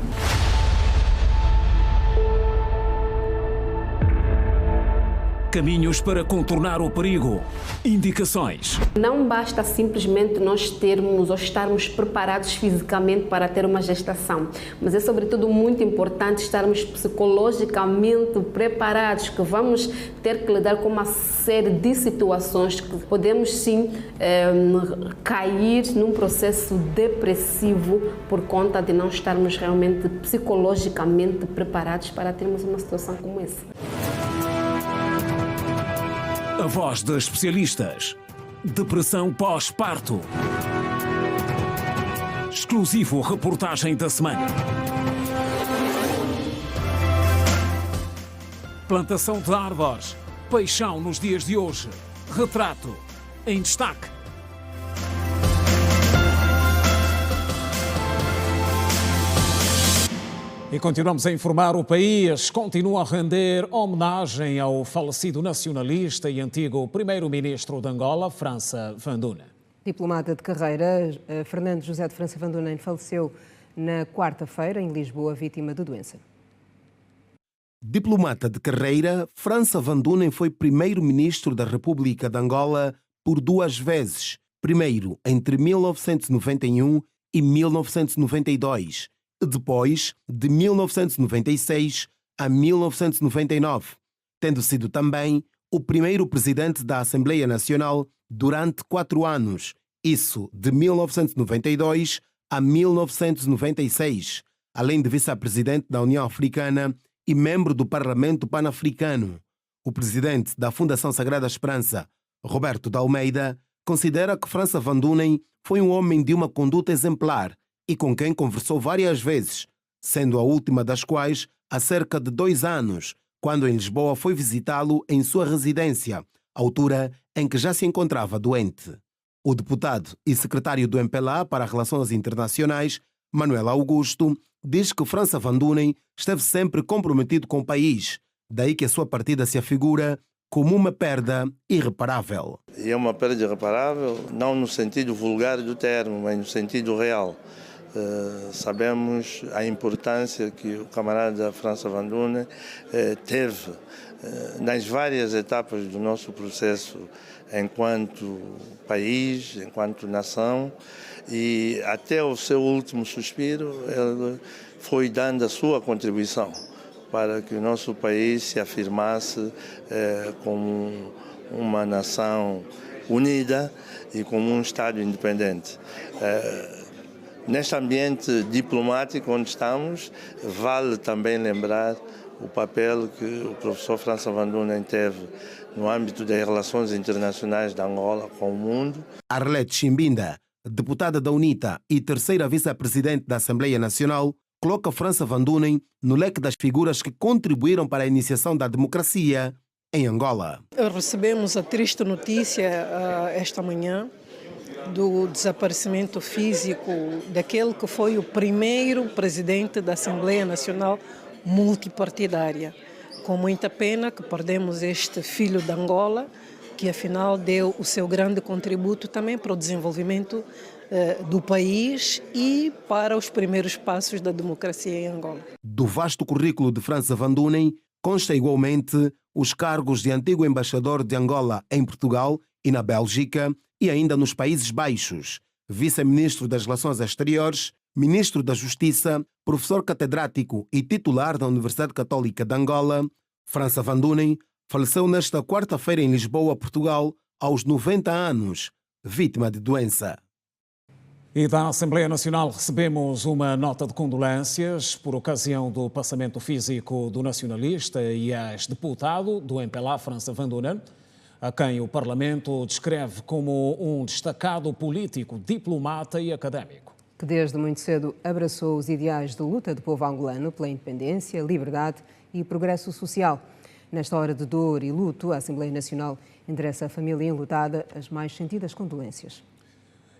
Caminhos para contornar o perigo. Indicações. Não basta simplesmente nós termos ou estarmos preparados fisicamente para ter uma gestação, mas é sobretudo muito importante estarmos psicologicamente preparados, que vamos ter que lidar com uma série de situações que podemos sim cair num processo depressivo por conta de não estarmos realmente psicologicamente preparados para termos uma situação como essa. A voz de especialistas. Depressão pós-parto. Exclusivo reportagem da semana. Plantação de árvores. Paixão nos dias de hoje. Retrato em destaque. E continuamos a informar, o país continua a render homenagem ao falecido nacionalista e antigo primeiro-ministro de Angola, França Van Dunen. Diplomata de carreira, Fernando José de França Van Dunen faleceu na quarta-feira em Lisboa, vítima de doença. Diplomata de carreira, França Van Dunen foi primeiro-ministro da República de Angola por 2 vezes. Primeiro entre 1991 e 1992. E depois, de 1996 a 1999, tendo sido também o primeiro presidente da Assembleia Nacional durante 4 anos, isso de 1992 a 1996, além de vice-presidente da União Africana e membro do Parlamento Pan-Africano. O presidente da Fundação Sagrada Esperança, Roberto de Almeida, considera que França Van Dunen foi um homem de uma conduta exemplar e com quem conversou várias vezes, sendo a última das quais há cerca de 2 anos, quando em Lisboa foi visitá-lo em sua residência, altura em que já se encontrava doente. O deputado e secretário do MPLA para Relações Internacionais, Manuel Augusto, diz que França Van Dunen esteve sempre comprometido com o país, daí que a sua partida se afigura como uma perda irreparável. E é uma perda irreparável, não no sentido vulgar do termo, mas no sentido real. Sabemos a importância que o camarada França Van Dunen teve nas várias etapas do nosso processo enquanto país, enquanto nação, e até o seu último suspiro ele foi dando a sua contribuição para que o nosso país se afirmasse como uma nação unida e como um Estado independente. Neste ambiente diplomático onde estamos, vale também lembrar o papel que o professor França Van Dunen teve no âmbito das relações internacionais da Angola com o mundo. Arlete Chimbinda, deputada da UNITA e terceira vice-presidente da Assembleia Nacional, coloca França Van Dunen no leque das figuras que contribuíram para a iniciação da democracia em Angola. Recebemos a triste notícia esta manhã do desaparecimento físico daquele que foi o primeiro presidente da Assembleia Nacional multipartidária. Com muita pena que perdemos este filho de Angola, que afinal deu o seu grande contributo também para o desenvolvimento do país e para os primeiros passos da democracia em Angola. Do vasto currículo de França Van Dunen consta igualmente os cargos de antigo embaixador de Angola em Portugal e na Bélgica e ainda nos Países Baixos, vice-ministro das Relações Exteriores, ministro da Justiça, professor catedrático e titular da Universidade Católica de Angola. França Van Dunen faleceu nesta quarta-feira em Lisboa, Portugal, aos 90 anos, vítima de doença. E da Assembleia Nacional recebemos uma nota de condolências por ocasião do passamento físico do nacionalista e ex-deputado do MPLA, França Van Dunen, a quem o Parlamento descreve como um destacado político, diplomata e académico. Que desde muito cedo abraçou os ideais de luta do povo angolano pela independência, liberdade e progresso social. Nesta hora de dor e luto, a Assembleia Nacional endereça à família enlutada as mais sentidas condolências.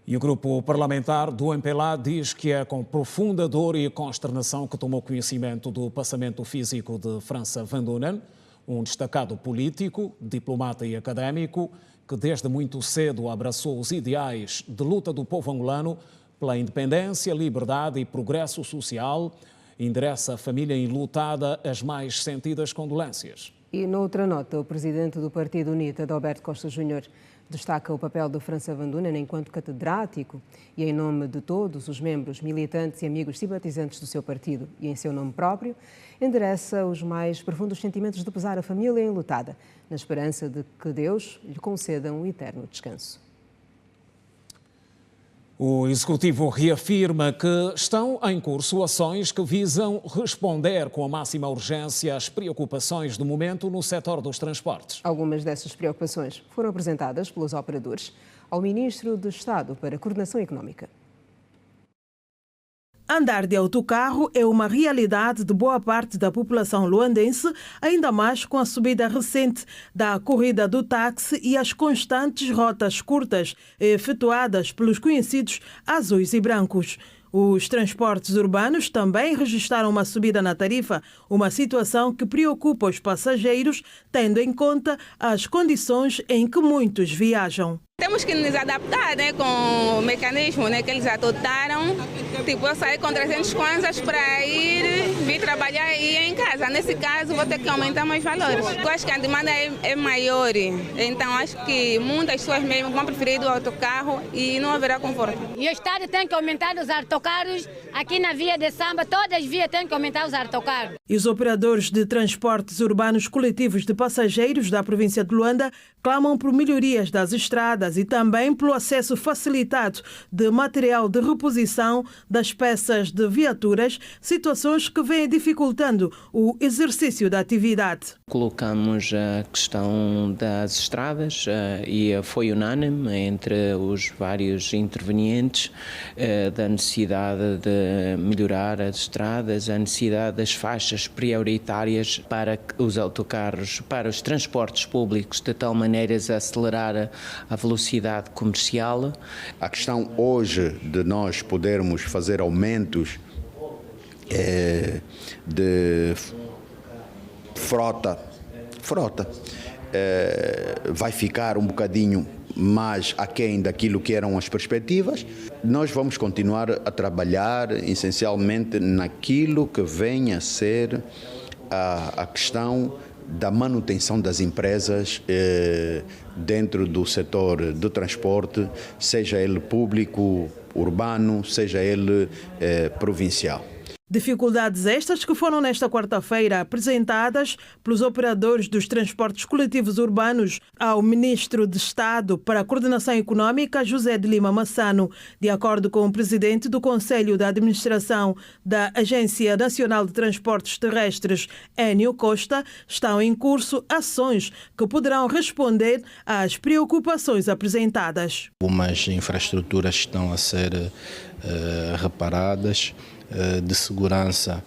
E o grupo parlamentar do MPLA diz que é com profunda dor e consternação que tomou conhecimento do passamento físico de França Van Dunen, um destacado político, diplomata e académico, que desde muito cedo abraçou os ideais de luta do povo angolano pela independência, liberdade e progresso social, endereça à família enlutada as mais sentidas condolências. E noutra nota, o presidente do Partido UNITA, Adalberto Costa Júnior, destaca o papel de França Van Dunen enquanto catedrático e, em nome de todos os membros, militantes e amigos simpatizantes do seu partido e em seu nome próprio, endereça os mais profundos sentimentos de pesar à família enlutada, na esperança de que Deus lhe conceda um eterno descanso. O Executivo reafirma que estão em curso ações que visam responder com a máxima urgência às preocupações do momento no setor dos transportes. Algumas dessas preocupações foram apresentadas pelos operadores ao Ministro de Estado para a Coordenação Económica. Andar de autocarro é uma realidade de boa parte da população luandense, ainda mais com a subida recente da corrida do táxi e as constantes rotas curtas efetuadas pelos conhecidos azuis e brancos. Os transportes urbanos também registraram uma subida na tarifa, uma situação que preocupa os passageiros, tendo em conta as condições em que muitos viajam. Temos que nos adaptar, né, com o mecanismo, né, que eles adotaram. Tipo, eu saí com 300 kwanzas para vir trabalhar e ir em casa. Nesse caso, vou ter que aumentar mais valores. Eu acho que a demanda é maior, então acho que muitas pessoas mesmo vão preferir o autocarro e não haverá conforto. E o Estado tem que aumentar os autocarros. Aqui na via de Samba, todas as vias têm que aumentar os autocarros. E os operadores de transportes urbanos coletivos de passageiros da província de Luanda clamam por melhorias das estradas e também pelo acesso facilitado de material de reposição das peças de viaturas, situações que vêm dificultando o exercício da atividade. Colocamos a questão das estradas e foi unânime entre os vários intervenientes da necessidade de melhorar as estradas, a necessidade das faixas prioritárias para os autocarros, para os transportes públicos, de tal maneira a acelerar a velocidade comercial. A questão hoje de nós podermos fazer aumentos de frota vai ficar um bocadinho mais aquém daquilo que eram as perspectivas. Nós vamos continuar a trabalhar essencialmente naquilo que vem a ser a questão da manutenção das empresas dentro do setor do transporte, seja ele público, urbano, seja ele provincial. Dificuldades estas que foram nesta quarta-feira apresentadas pelos operadores dos transportes coletivos urbanos ao Ministro de Estado para a Coordenação Econômica, José de Lima Massano. De acordo com o presidente do Conselho de Administração da Agência Nacional de Transportes Terrestres, Énio Costa, estão em curso ações que poderão responder às preocupações apresentadas. Algumas infraestruturas estão a ser reparadas. De segurança,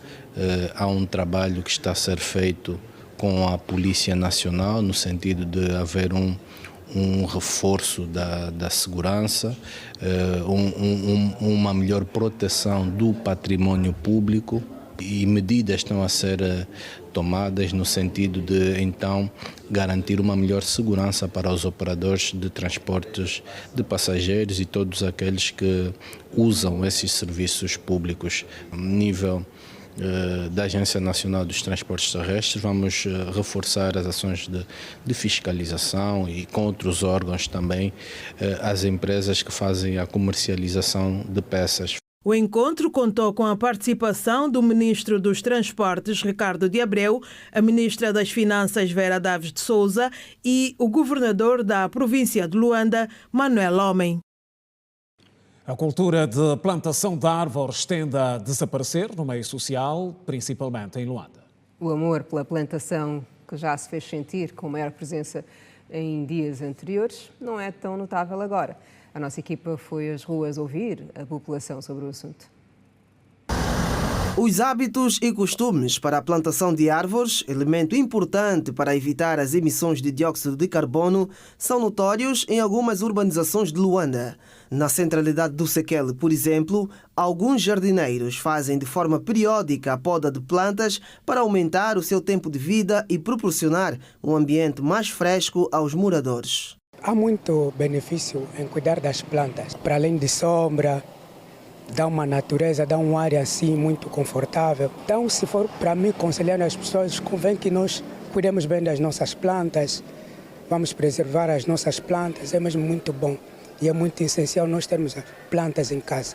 há um trabalho que está a ser feito com a Polícia Nacional, no sentido de haver um reforço da segurança, uma melhor proteção do património público, e medidas estão a ser tomadas no sentido de, então, garantir uma melhor segurança para os operadores de transportes de passageiros e todos aqueles que usam esses serviços públicos. A nível da Agência Nacional dos Transportes Terrestres, vamos reforçar as ações de fiscalização e com outros órgãos também, as empresas que fazem a comercialização de peças. O encontro contou com a participação do Ministro dos Transportes, Ricardo de Abreu, a Ministra das Finanças, Vera Daves de Souza, e o Governador da província de Luanda, Manuel Homem. A cultura de plantação de árvores tende a desaparecer no meio social, principalmente em Luanda. O amor pela plantação, que já se fez sentir com maior presença em dias anteriores, não é tão notável agora. A nossa equipa foi às ruas ouvir a população sobre o assunto. Os hábitos e costumes para a plantação de árvores, elemento importante para evitar as emissões de dióxido de carbono, são notórios em algumas urbanizações de Luanda. Na centralidade do Sequele, por exemplo, alguns jardineiros fazem de forma periódica a poda de plantas para aumentar o seu tempo de vida e proporcionar um ambiente mais fresco aos moradores. Há muito benefício em cuidar das plantas, para além de sombra, dá uma natureza, dá uma área assim muito confortável. Então, se for para mim aconselhar as pessoas, convém que nós cuidemos bem das nossas plantas, vamos preservar as nossas plantas, é mesmo muito bom e é muito essencial nós termos plantas em casa.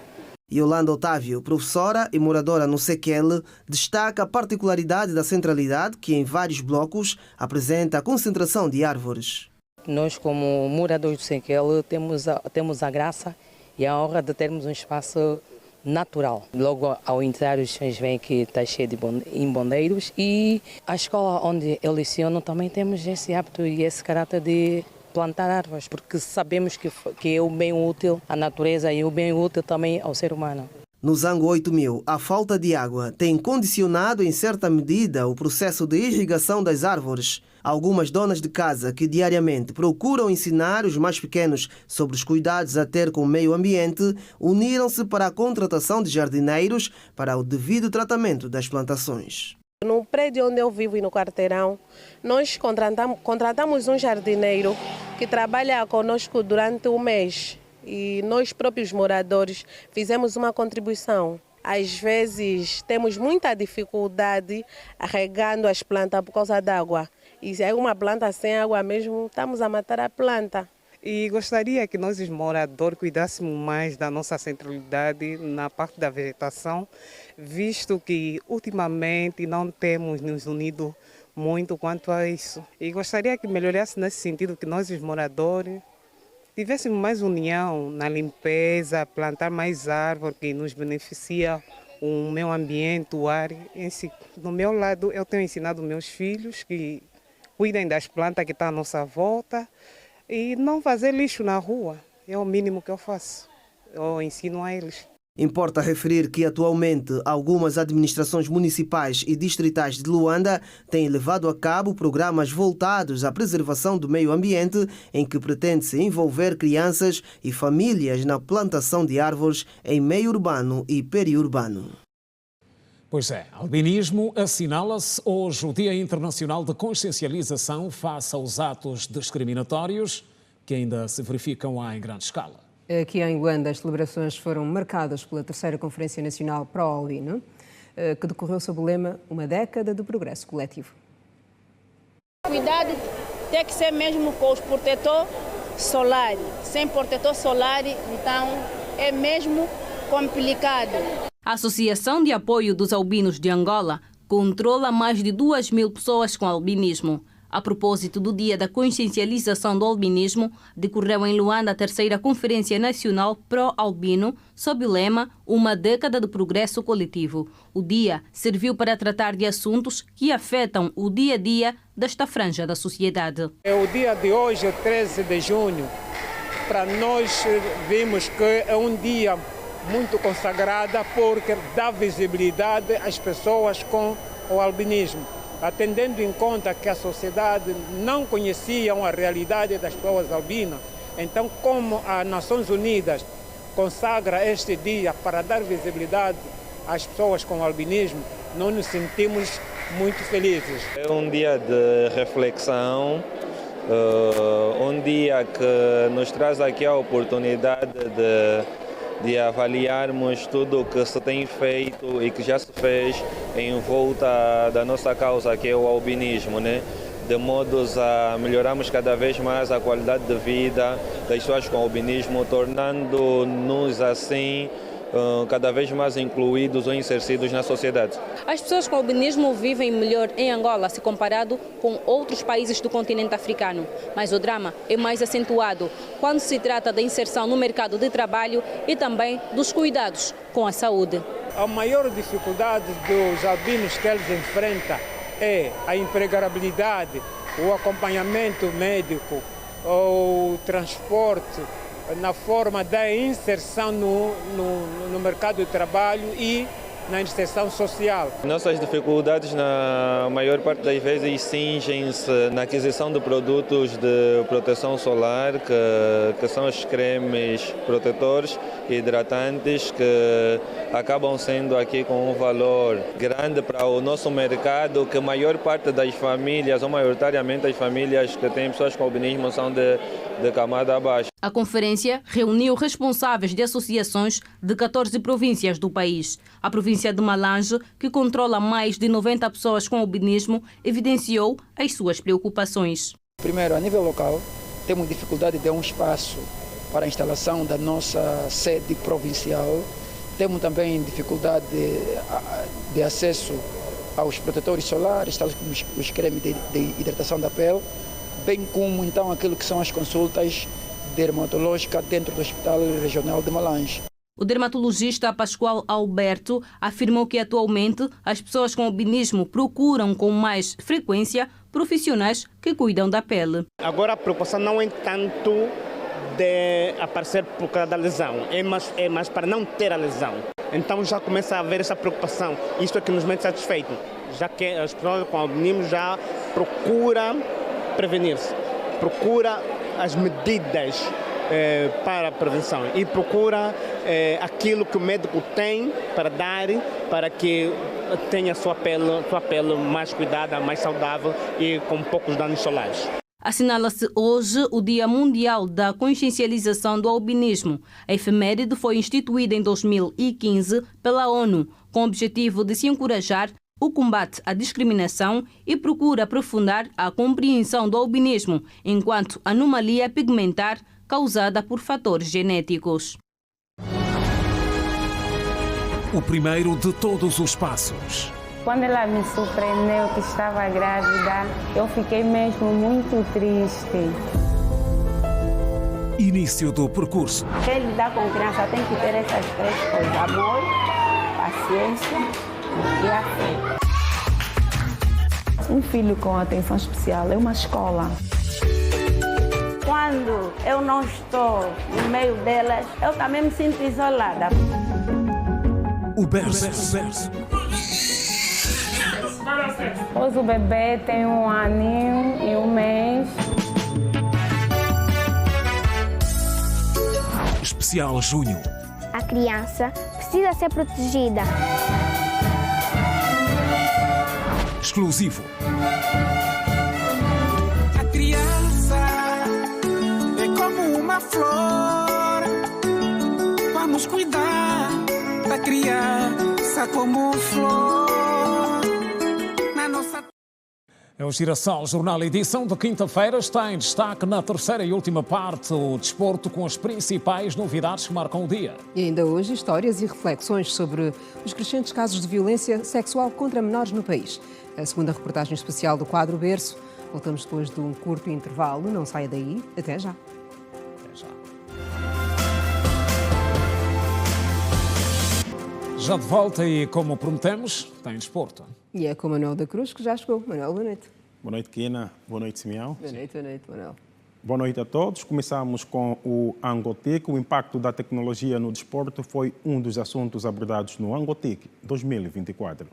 Yolanda Otávio, professora e moradora no Sequele, destaca a particularidade da centralidade que em vários blocos apresenta a concentração de árvores. Nós, como moradores do Sequele, temos a graça e a honra de termos um espaço natural. Logo ao entrar, os senhores veem que está cheio de embondeiros e a escola onde eu leciono também temos esse hábito e esse caráter de plantar árvores, porque sabemos que é o bem útil à natureza e o bem útil também ao ser humano. No Zango 8000, a falta de água tem condicionado em certa medida o processo de irrigação das árvores. Algumas donas de casa que diariamente procuram ensinar os mais pequenos sobre os cuidados a ter com o meio ambiente uniram-se para a contratação de jardineiros para o devido tratamento das plantações. No prédio onde eu vivo e no quarteirão, nós contratamos um jardineiro que trabalha conosco durante o mês. E nós próprios moradores fizemos uma contribuição. Às vezes temos muita dificuldade regando as plantas por causa d'água. E se é uma planta sem água mesmo, estamos a matar a planta. E gostaria que nós, os moradores, cuidássemos mais da nossa centralidade na parte da vegetação, visto que ultimamente não temos nos unido muito quanto a isso. E gostaria que melhorasse nesse sentido, que nós, os moradores, tivéssemos mais união na limpeza, plantar mais árvores que nos beneficia o meio ambiente, o ar em si. Do meu lado, eu tenho ensinado meus filhos que cuidem das plantas que estão à nossa volta e não fazer lixo na rua. É o mínimo que eu faço. Eu ensino a eles. Importa referir que, atualmente, algumas administrações municipais e distritais de Luanda têm levado a cabo programas voltados à preservação do meio ambiente, em que pretende-se envolver crianças e famílias na plantação de árvores em meio urbano e periurbano. Pois é, albinismo assinala-se hoje o Dia Internacional de Consciencialização face aos atos discriminatórios que ainda se verificam em grande escala. Aqui em Luanda, as celebrações foram marcadas pela 3ª Conferência Nacional Pro-Albino, que decorreu sob o lema Uma década de progresso coletivo. Cuidado tem que ser mesmo com os protetores solares. Sem protetor solar, então é mesmo complicado. A Associação de Apoio dos Albinos de Angola controla mais de 2.000 pessoas com albinismo. A propósito do Dia da Consciencialização do Albinismo, decorreu em Luanda a 3ª Conferência Nacional Pro-Albino, sob o lema Uma década de progresso coletivo. O dia serviu para tratar de assuntos que afetam o dia a dia desta franja da sociedade. O dia de hoje, 13 de junho, para nós vimos que é um dia muito consagrado porque dá visibilidade às pessoas com o albinismo, atendendo em conta que a sociedade não conhecia a realidade das pessoas albinas. Então, como as Nações Unidas consagra este dia para dar visibilidade às pessoas com albinismo, nós nos sentimos muito felizes. É um dia de reflexão, um dia que nos traz aqui a oportunidade de avaliarmos tudo o que se tem feito e que já se fez em volta da nossa causa, que é o albinismo, né? De modos a melhorarmos cada vez mais a qualidade de vida das pessoas com albinismo, tornando-nos assim cada vez mais incluídos ou inseridos na sociedade. As pessoas com albinismo vivem melhor em Angola se comparado com outros países do continente africano, mas o drama é mais acentuado quando se trata da inserção no mercado de trabalho e também dos cuidados com a saúde. A maior dificuldade dos albinos que eles enfrentam é a empregabilidade, o acompanhamento médico, o transporte, na forma da inserção no mercado de trabalho e na inserção social. Nossas dificuldades, na maior parte das vezes, cingem-se na aquisição de produtos de proteção solar, que são os cremes protetores e hidratantes, que acabam sendo aqui com um valor grande para o nosso mercado, que a maior parte das famílias, ou maioritariamente as famílias que têm pessoas com albinismo, são de camada abaixo. A conferência reuniu responsáveis de associações de 14 províncias do país. A província de Malange, que controla mais de 90 pessoas com albinismo, evidenciou as suas preocupações. Primeiro, a nível local, temos dificuldade de um espaço para a instalação da nossa sede provincial. Temos também dificuldade de acesso aos protetores solares, tais como os cremes de hidratação da pele, bem como então aquilo que são as consultas dermatológicas dentro do Hospital Regional de Malange. O dermatologista Pascoal Alberto afirmou que atualmente as pessoas com albinismo procuram com mais frequência profissionais que cuidam da pele. Agora a preocupação não é tanto de aparecer por causa da lesão, é mais para não ter a lesão. Então já começa a haver essa preocupação. Isto é que nos mete satisfeito, já que as pessoas com albinismo já procuram prevenir-se, procura as medidas para a prevenção e procura aquilo que o médico tem para dar para que tenha a sua pele mais cuidada, mais saudável e com poucos danos solares. Assinala-se hoje o Dia Mundial da Consciencialização do Albinismo. A efeméride foi instituída em 2015 pela ONU, com o objetivo de se encorajar o combate à discriminação e procura aprofundar a compreensão do albinismo enquanto anomalia pigmentar causada por fatores genéticos. O primeiro de todos os passos. Quando ela me surpreendeu que estava grávida, eu fiquei mesmo muito triste. Início do percurso. Quem lidar com criança tem que ter essas 3 coisas: amor, paciência e a fé. Um filho com atenção especial é uma escola. Quando eu não estou no meio delas, eu também me sinto isolada. O berço. Hoje o bebê tem 1 aninho e 1 mês. Especial Junho. A criança precisa ser protegida. Exclusivo. A criança é como uma flor. Vamos cuidar da criança como flor. É o Girassol Jornal, edição de quinta-feira. Está em destaque na terceira e última parte o desporto com as principais novidades que marcam o dia. E ainda hoje, histórias e reflexões sobre os crescentes casos de violência sexual contra menores no país. A segunda reportagem especial do quadro Berço. Voltamos depois de um curto intervalo. Não saia daí. Até já. Até já. Já de volta e, como prometemos, tem desporto. E é com o Manuel da Cruz que já chegou. Manuel, boa noite. Boa noite, Kina. Boa noite, Simeão. Boa noite, Manuel. Boa noite a todos. Começamos com o Angotic. O impacto da tecnologia no desporto foi um dos assuntos abordados no Angotic 2024.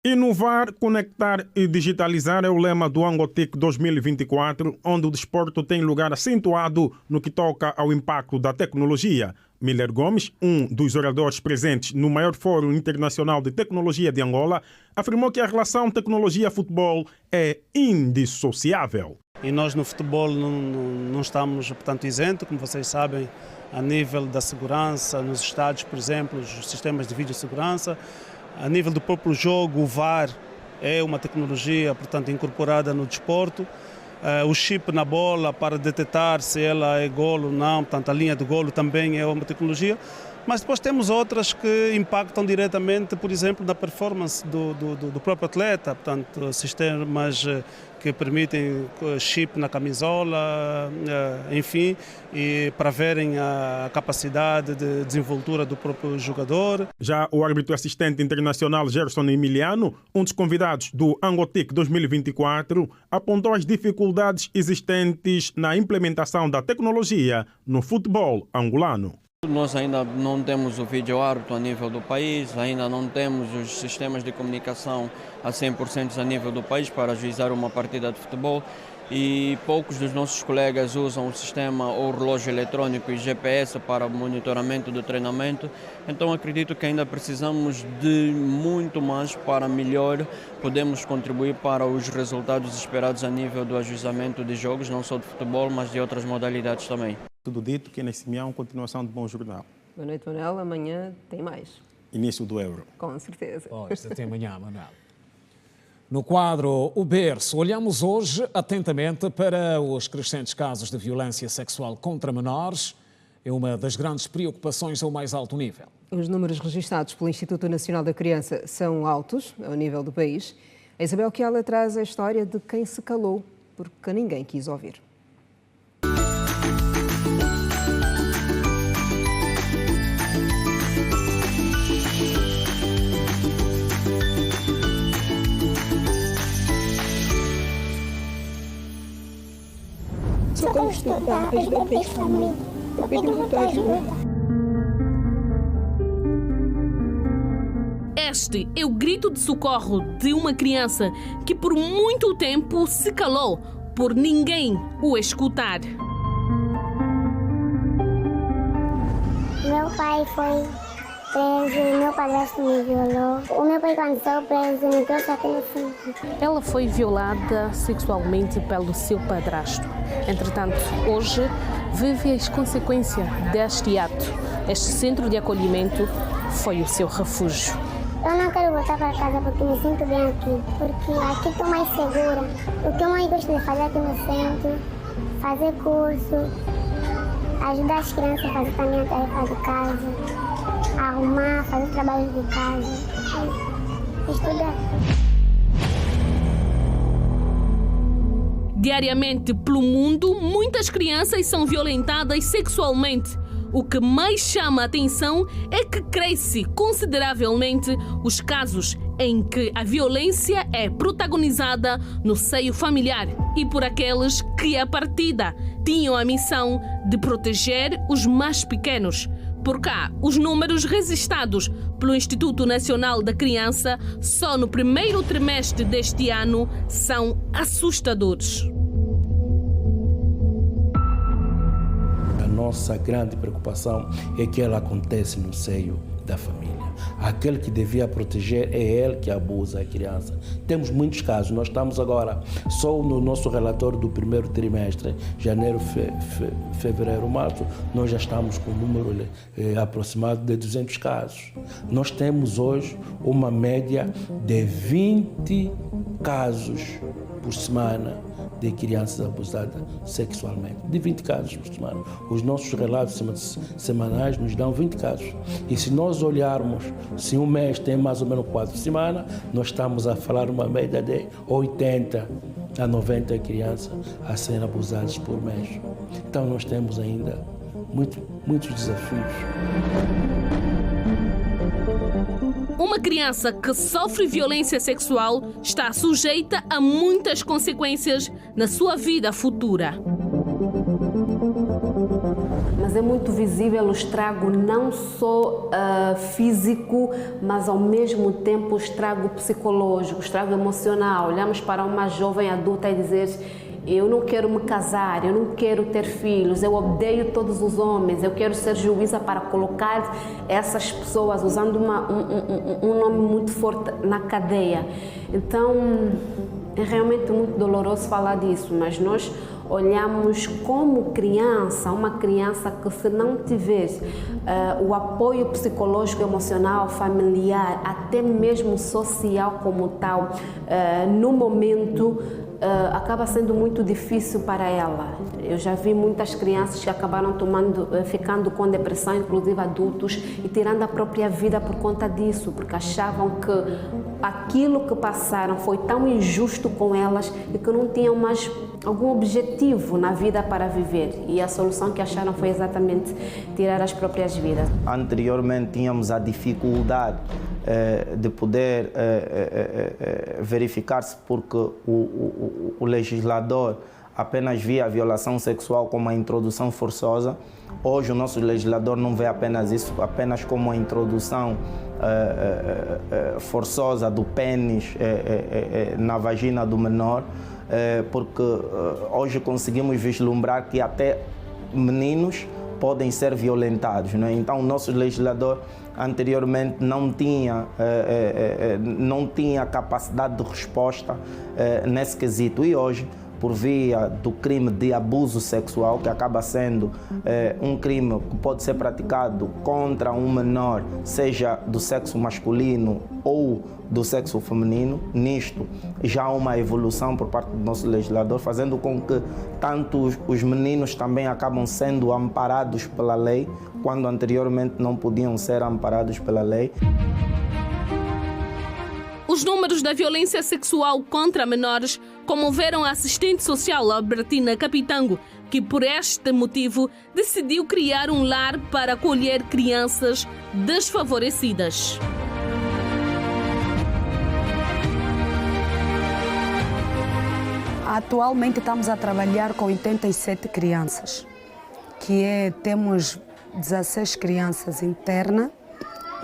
Inovar, conectar e digitalizar é o lema do Angotic 2024, onde o desporto tem lugar acentuado no que toca ao impacto da tecnologia. Miller Gomes, um dos oradores presentes no maior fórum internacional de tecnologia de Angola, afirmou que a relação tecnologia-futebol é indissociável. E nós no futebol não estamos, portanto, isentos, como vocês sabem, a nível da segurança, nos estádios, por exemplo, os sistemas de videossegurança. A nível do próprio jogo, o VAR é uma tecnologia, portanto, incorporada no desporto. O chip na bola para detectar se ela é golo ou não, portanto, a linha de golo também é uma tecnologia. Mas depois temos outras que impactam diretamente, por exemplo, na performance do próprio atleta, portanto, sistemas que permitem chip na camisola, enfim, e para verem a capacidade de desenvoltura do próprio jogador. Já o árbitro assistente internacional Gerson Emiliano, um dos convidados do Angotic 2024, apontou as dificuldades existentes na implementação da tecnologia no futebol angolano. Nós ainda não temos o vídeo-árbitro a nível do país, ainda não temos os sistemas de comunicação a 100% a nível do país para ajuizar uma partida de futebol e poucos dos nossos colegas usam o sistema ou relógio eletrônico e GPS para o monitoramento do treinamento. Então acredito que ainda precisamos de muito mais para melhor podemos contribuir para os resultados esperados a nível do ajuizamento de jogos, não só de futebol, mas de outras modalidades também. Tudo dito, que nesse Simeão, continuação de bom jornal. Boa noite, Manuel. Amanhã tem mais. Início do Euro. Com certeza. Pois, até amanhã, Manuel. No quadro O Berço, olhamos hoje atentamente para os crescentes casos de violência sexual contra menores. É uma das grandes preocupações ao mais alto nível. Os números registados pelo Instituto Nacional da Criança são altos, ao nível do país. A Isabel Chiala traz a história de quem se calou, porque ninguém quis ouvir. Só quando estudar, as bebês família. Eu pedi muito ajuda. Este é o grito de socorro de uma criança que por muito tempo se calou por ninguém o escutar. Meu pai foi preso e meu padrasto me violou. O meu pai, quando saiu preso, me trouxe aqui no centro. Ela foi violada sexualmente pelo seu padrasto. Entretanto, hoje vive as consequências deste ato. Este centro de acolhimento foi o seu refúgio. Eu não quero voltar para casa porque me sinto bem aqui. Porque aqui estou mais segura. O que eu mais gosto de fazer aqui no centro, fazer curso, ajudar as crianças a fazer também a tarefa de casa, arrumar, fazer trabalho de casa, estudar. Diariamente, pelo mundo, muitas crianças são violentadas sexualmente. O que mais chama a atenção é que cresce consideravelmente os casos em que a violência é protagonizada no seio familiar e por aqueles que, à partida, tinham a missão de proteger os mais pequenos. Por cá, os números registrados pelo Instituto Nacional da Criança só no primeiro trimestre deste ano são assustadores. A nossa grande preocupação é que ela acontece no seio da família. Aquele que devia proteger é ele que abusa a criança. Temos muitos casos. Nós estamos agora, só no nosso relatório do primeiro trimestre, janeiro, fevereiro, março, nós já estamos com um número aproximado de 200 casos. Nós temos hoje uma média de 20 casos por semana de crianças abusadas sexualmente. De 20 casos por semana. Os nossos relatos semanais nos dão 20 casos. E se nós olharmos, se um mês tem mais ou menos 4 semanas, nós estamos a falar uma média de 80 a 90 crianças a serem abusadas por mês. Então nós temos ainda muitos desafios. Uma criança que sofre violência sexual está sujeita a muitas consequências na sua vida futura. Mas é muito visível o estrago não só físico, mas ao mesmo tempo o estrago psicológico, o estrago emocional. Olhamos para uma jovem adulta e dizer: eu não quero me casar, eu não quero ter filhos, eu odeio todos os homens, eu quero ser juíza para colocar essas pessoas, usando um nome muito forte, na cadeia. Então, é realmente muito doloroso falar disso, mas nós olhamos como criança, uma criança que se não tiver o apoio psicológico, emocional, familiar, até mesmo social como tal, no momento, acaba sendo muito difícil para ela. Eu já vi muitas crianças que acabaram ficando com depressão, inclusive adultos, e tirando a própria vida por conta disso, porque achavam que aquilo que passaram foi tão injusto com elas e que não tinham mais algum objetivo na vida para viver. E a solução que acharam foi exatamente tirar as próprias vidas. Anteriormente tínhamos a dificuldade de poder verificar-se porque o legislador apenas via a violação sexual como a introdução forçosa. Hoje o nosso legislador não vê apenas isso, apenas como a introdução forçosa do pênis na vagina do menor, porque hoje conseguimos vislumbrar que até meninos podem ser violentados, não é? Então o nosso legislador anteriormente não tinha capacidade de resposta nesse quesito, e hoje, por via do crime de abuso sexual, que acaba sendo um crime que pode ser praticado contra um menor, seja do sexo masculino ou do sexo feminino, nisto já há uma evolução por parte do nosso legislador, fazendo com que tanto os meninos também acabam sendo amparados pela lei, quando anteriormente não podiam ser amparados pela lei. Os números da violência sexual contra menores comoveram a assistente social Albertina Capitango, que por este motivo decidiu criar um lar para acolher crianças desfavorecidas. Atualmente estamos a trabalhar com 87 crianças, temos 16 crianças internas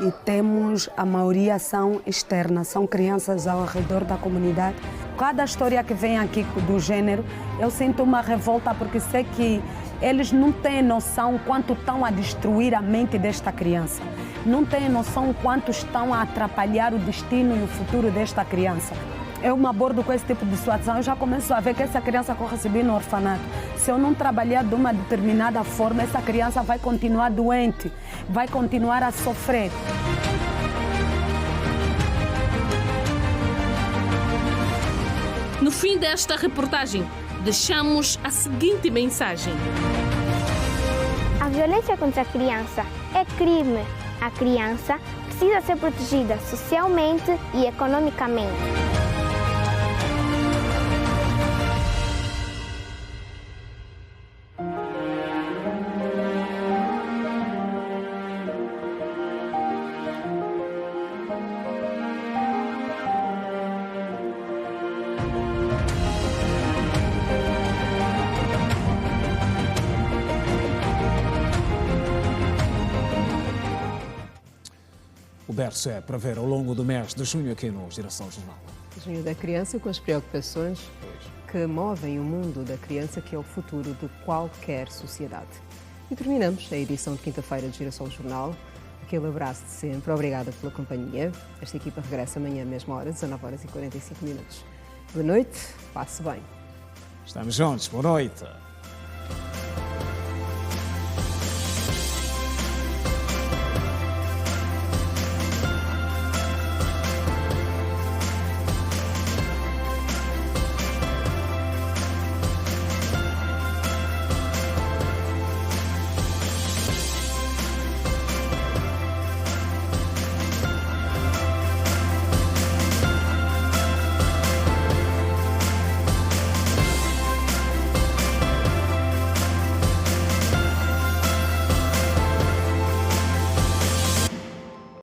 e temos, a maioria são externas, são crianças ao redor da comunidade. Cada história que vem aqui do género, eu sinto uma revolta porque sei que eles não têm noção quanto estão a destruir a mente desta criança. Não têm noção quanto estão a atrapalhar o destino e o futuro desta criança. Eu me abordo com esse tipo de situação, eu já começo a ver que essa criança que eu recebi no orfanato, se eu não trabalhar de uma determinada forma, essa criança vai continuar doente, vai continuar a sofrer. No fim desta reportagem, deixamos a seguinte mensagem. A violência contra a criança é crime. A criança precisa ser protegida socialmente e economicamente. O berço é para ver ao longo do mês de junho aqui no Geração Jornal. Junho da Criança, com as preocupações que movem o mundo da criança, que é o futuro de qualquer sociedade. E terminamos a edição de quinta-feira de Geração Jornal. Aquele abraço de sempre. Obrigada pela companhia. Esta equipa regressa amanhã à mesma hora, 19h45. Boa noite, passe bem. Estamos juntos. Boa noite.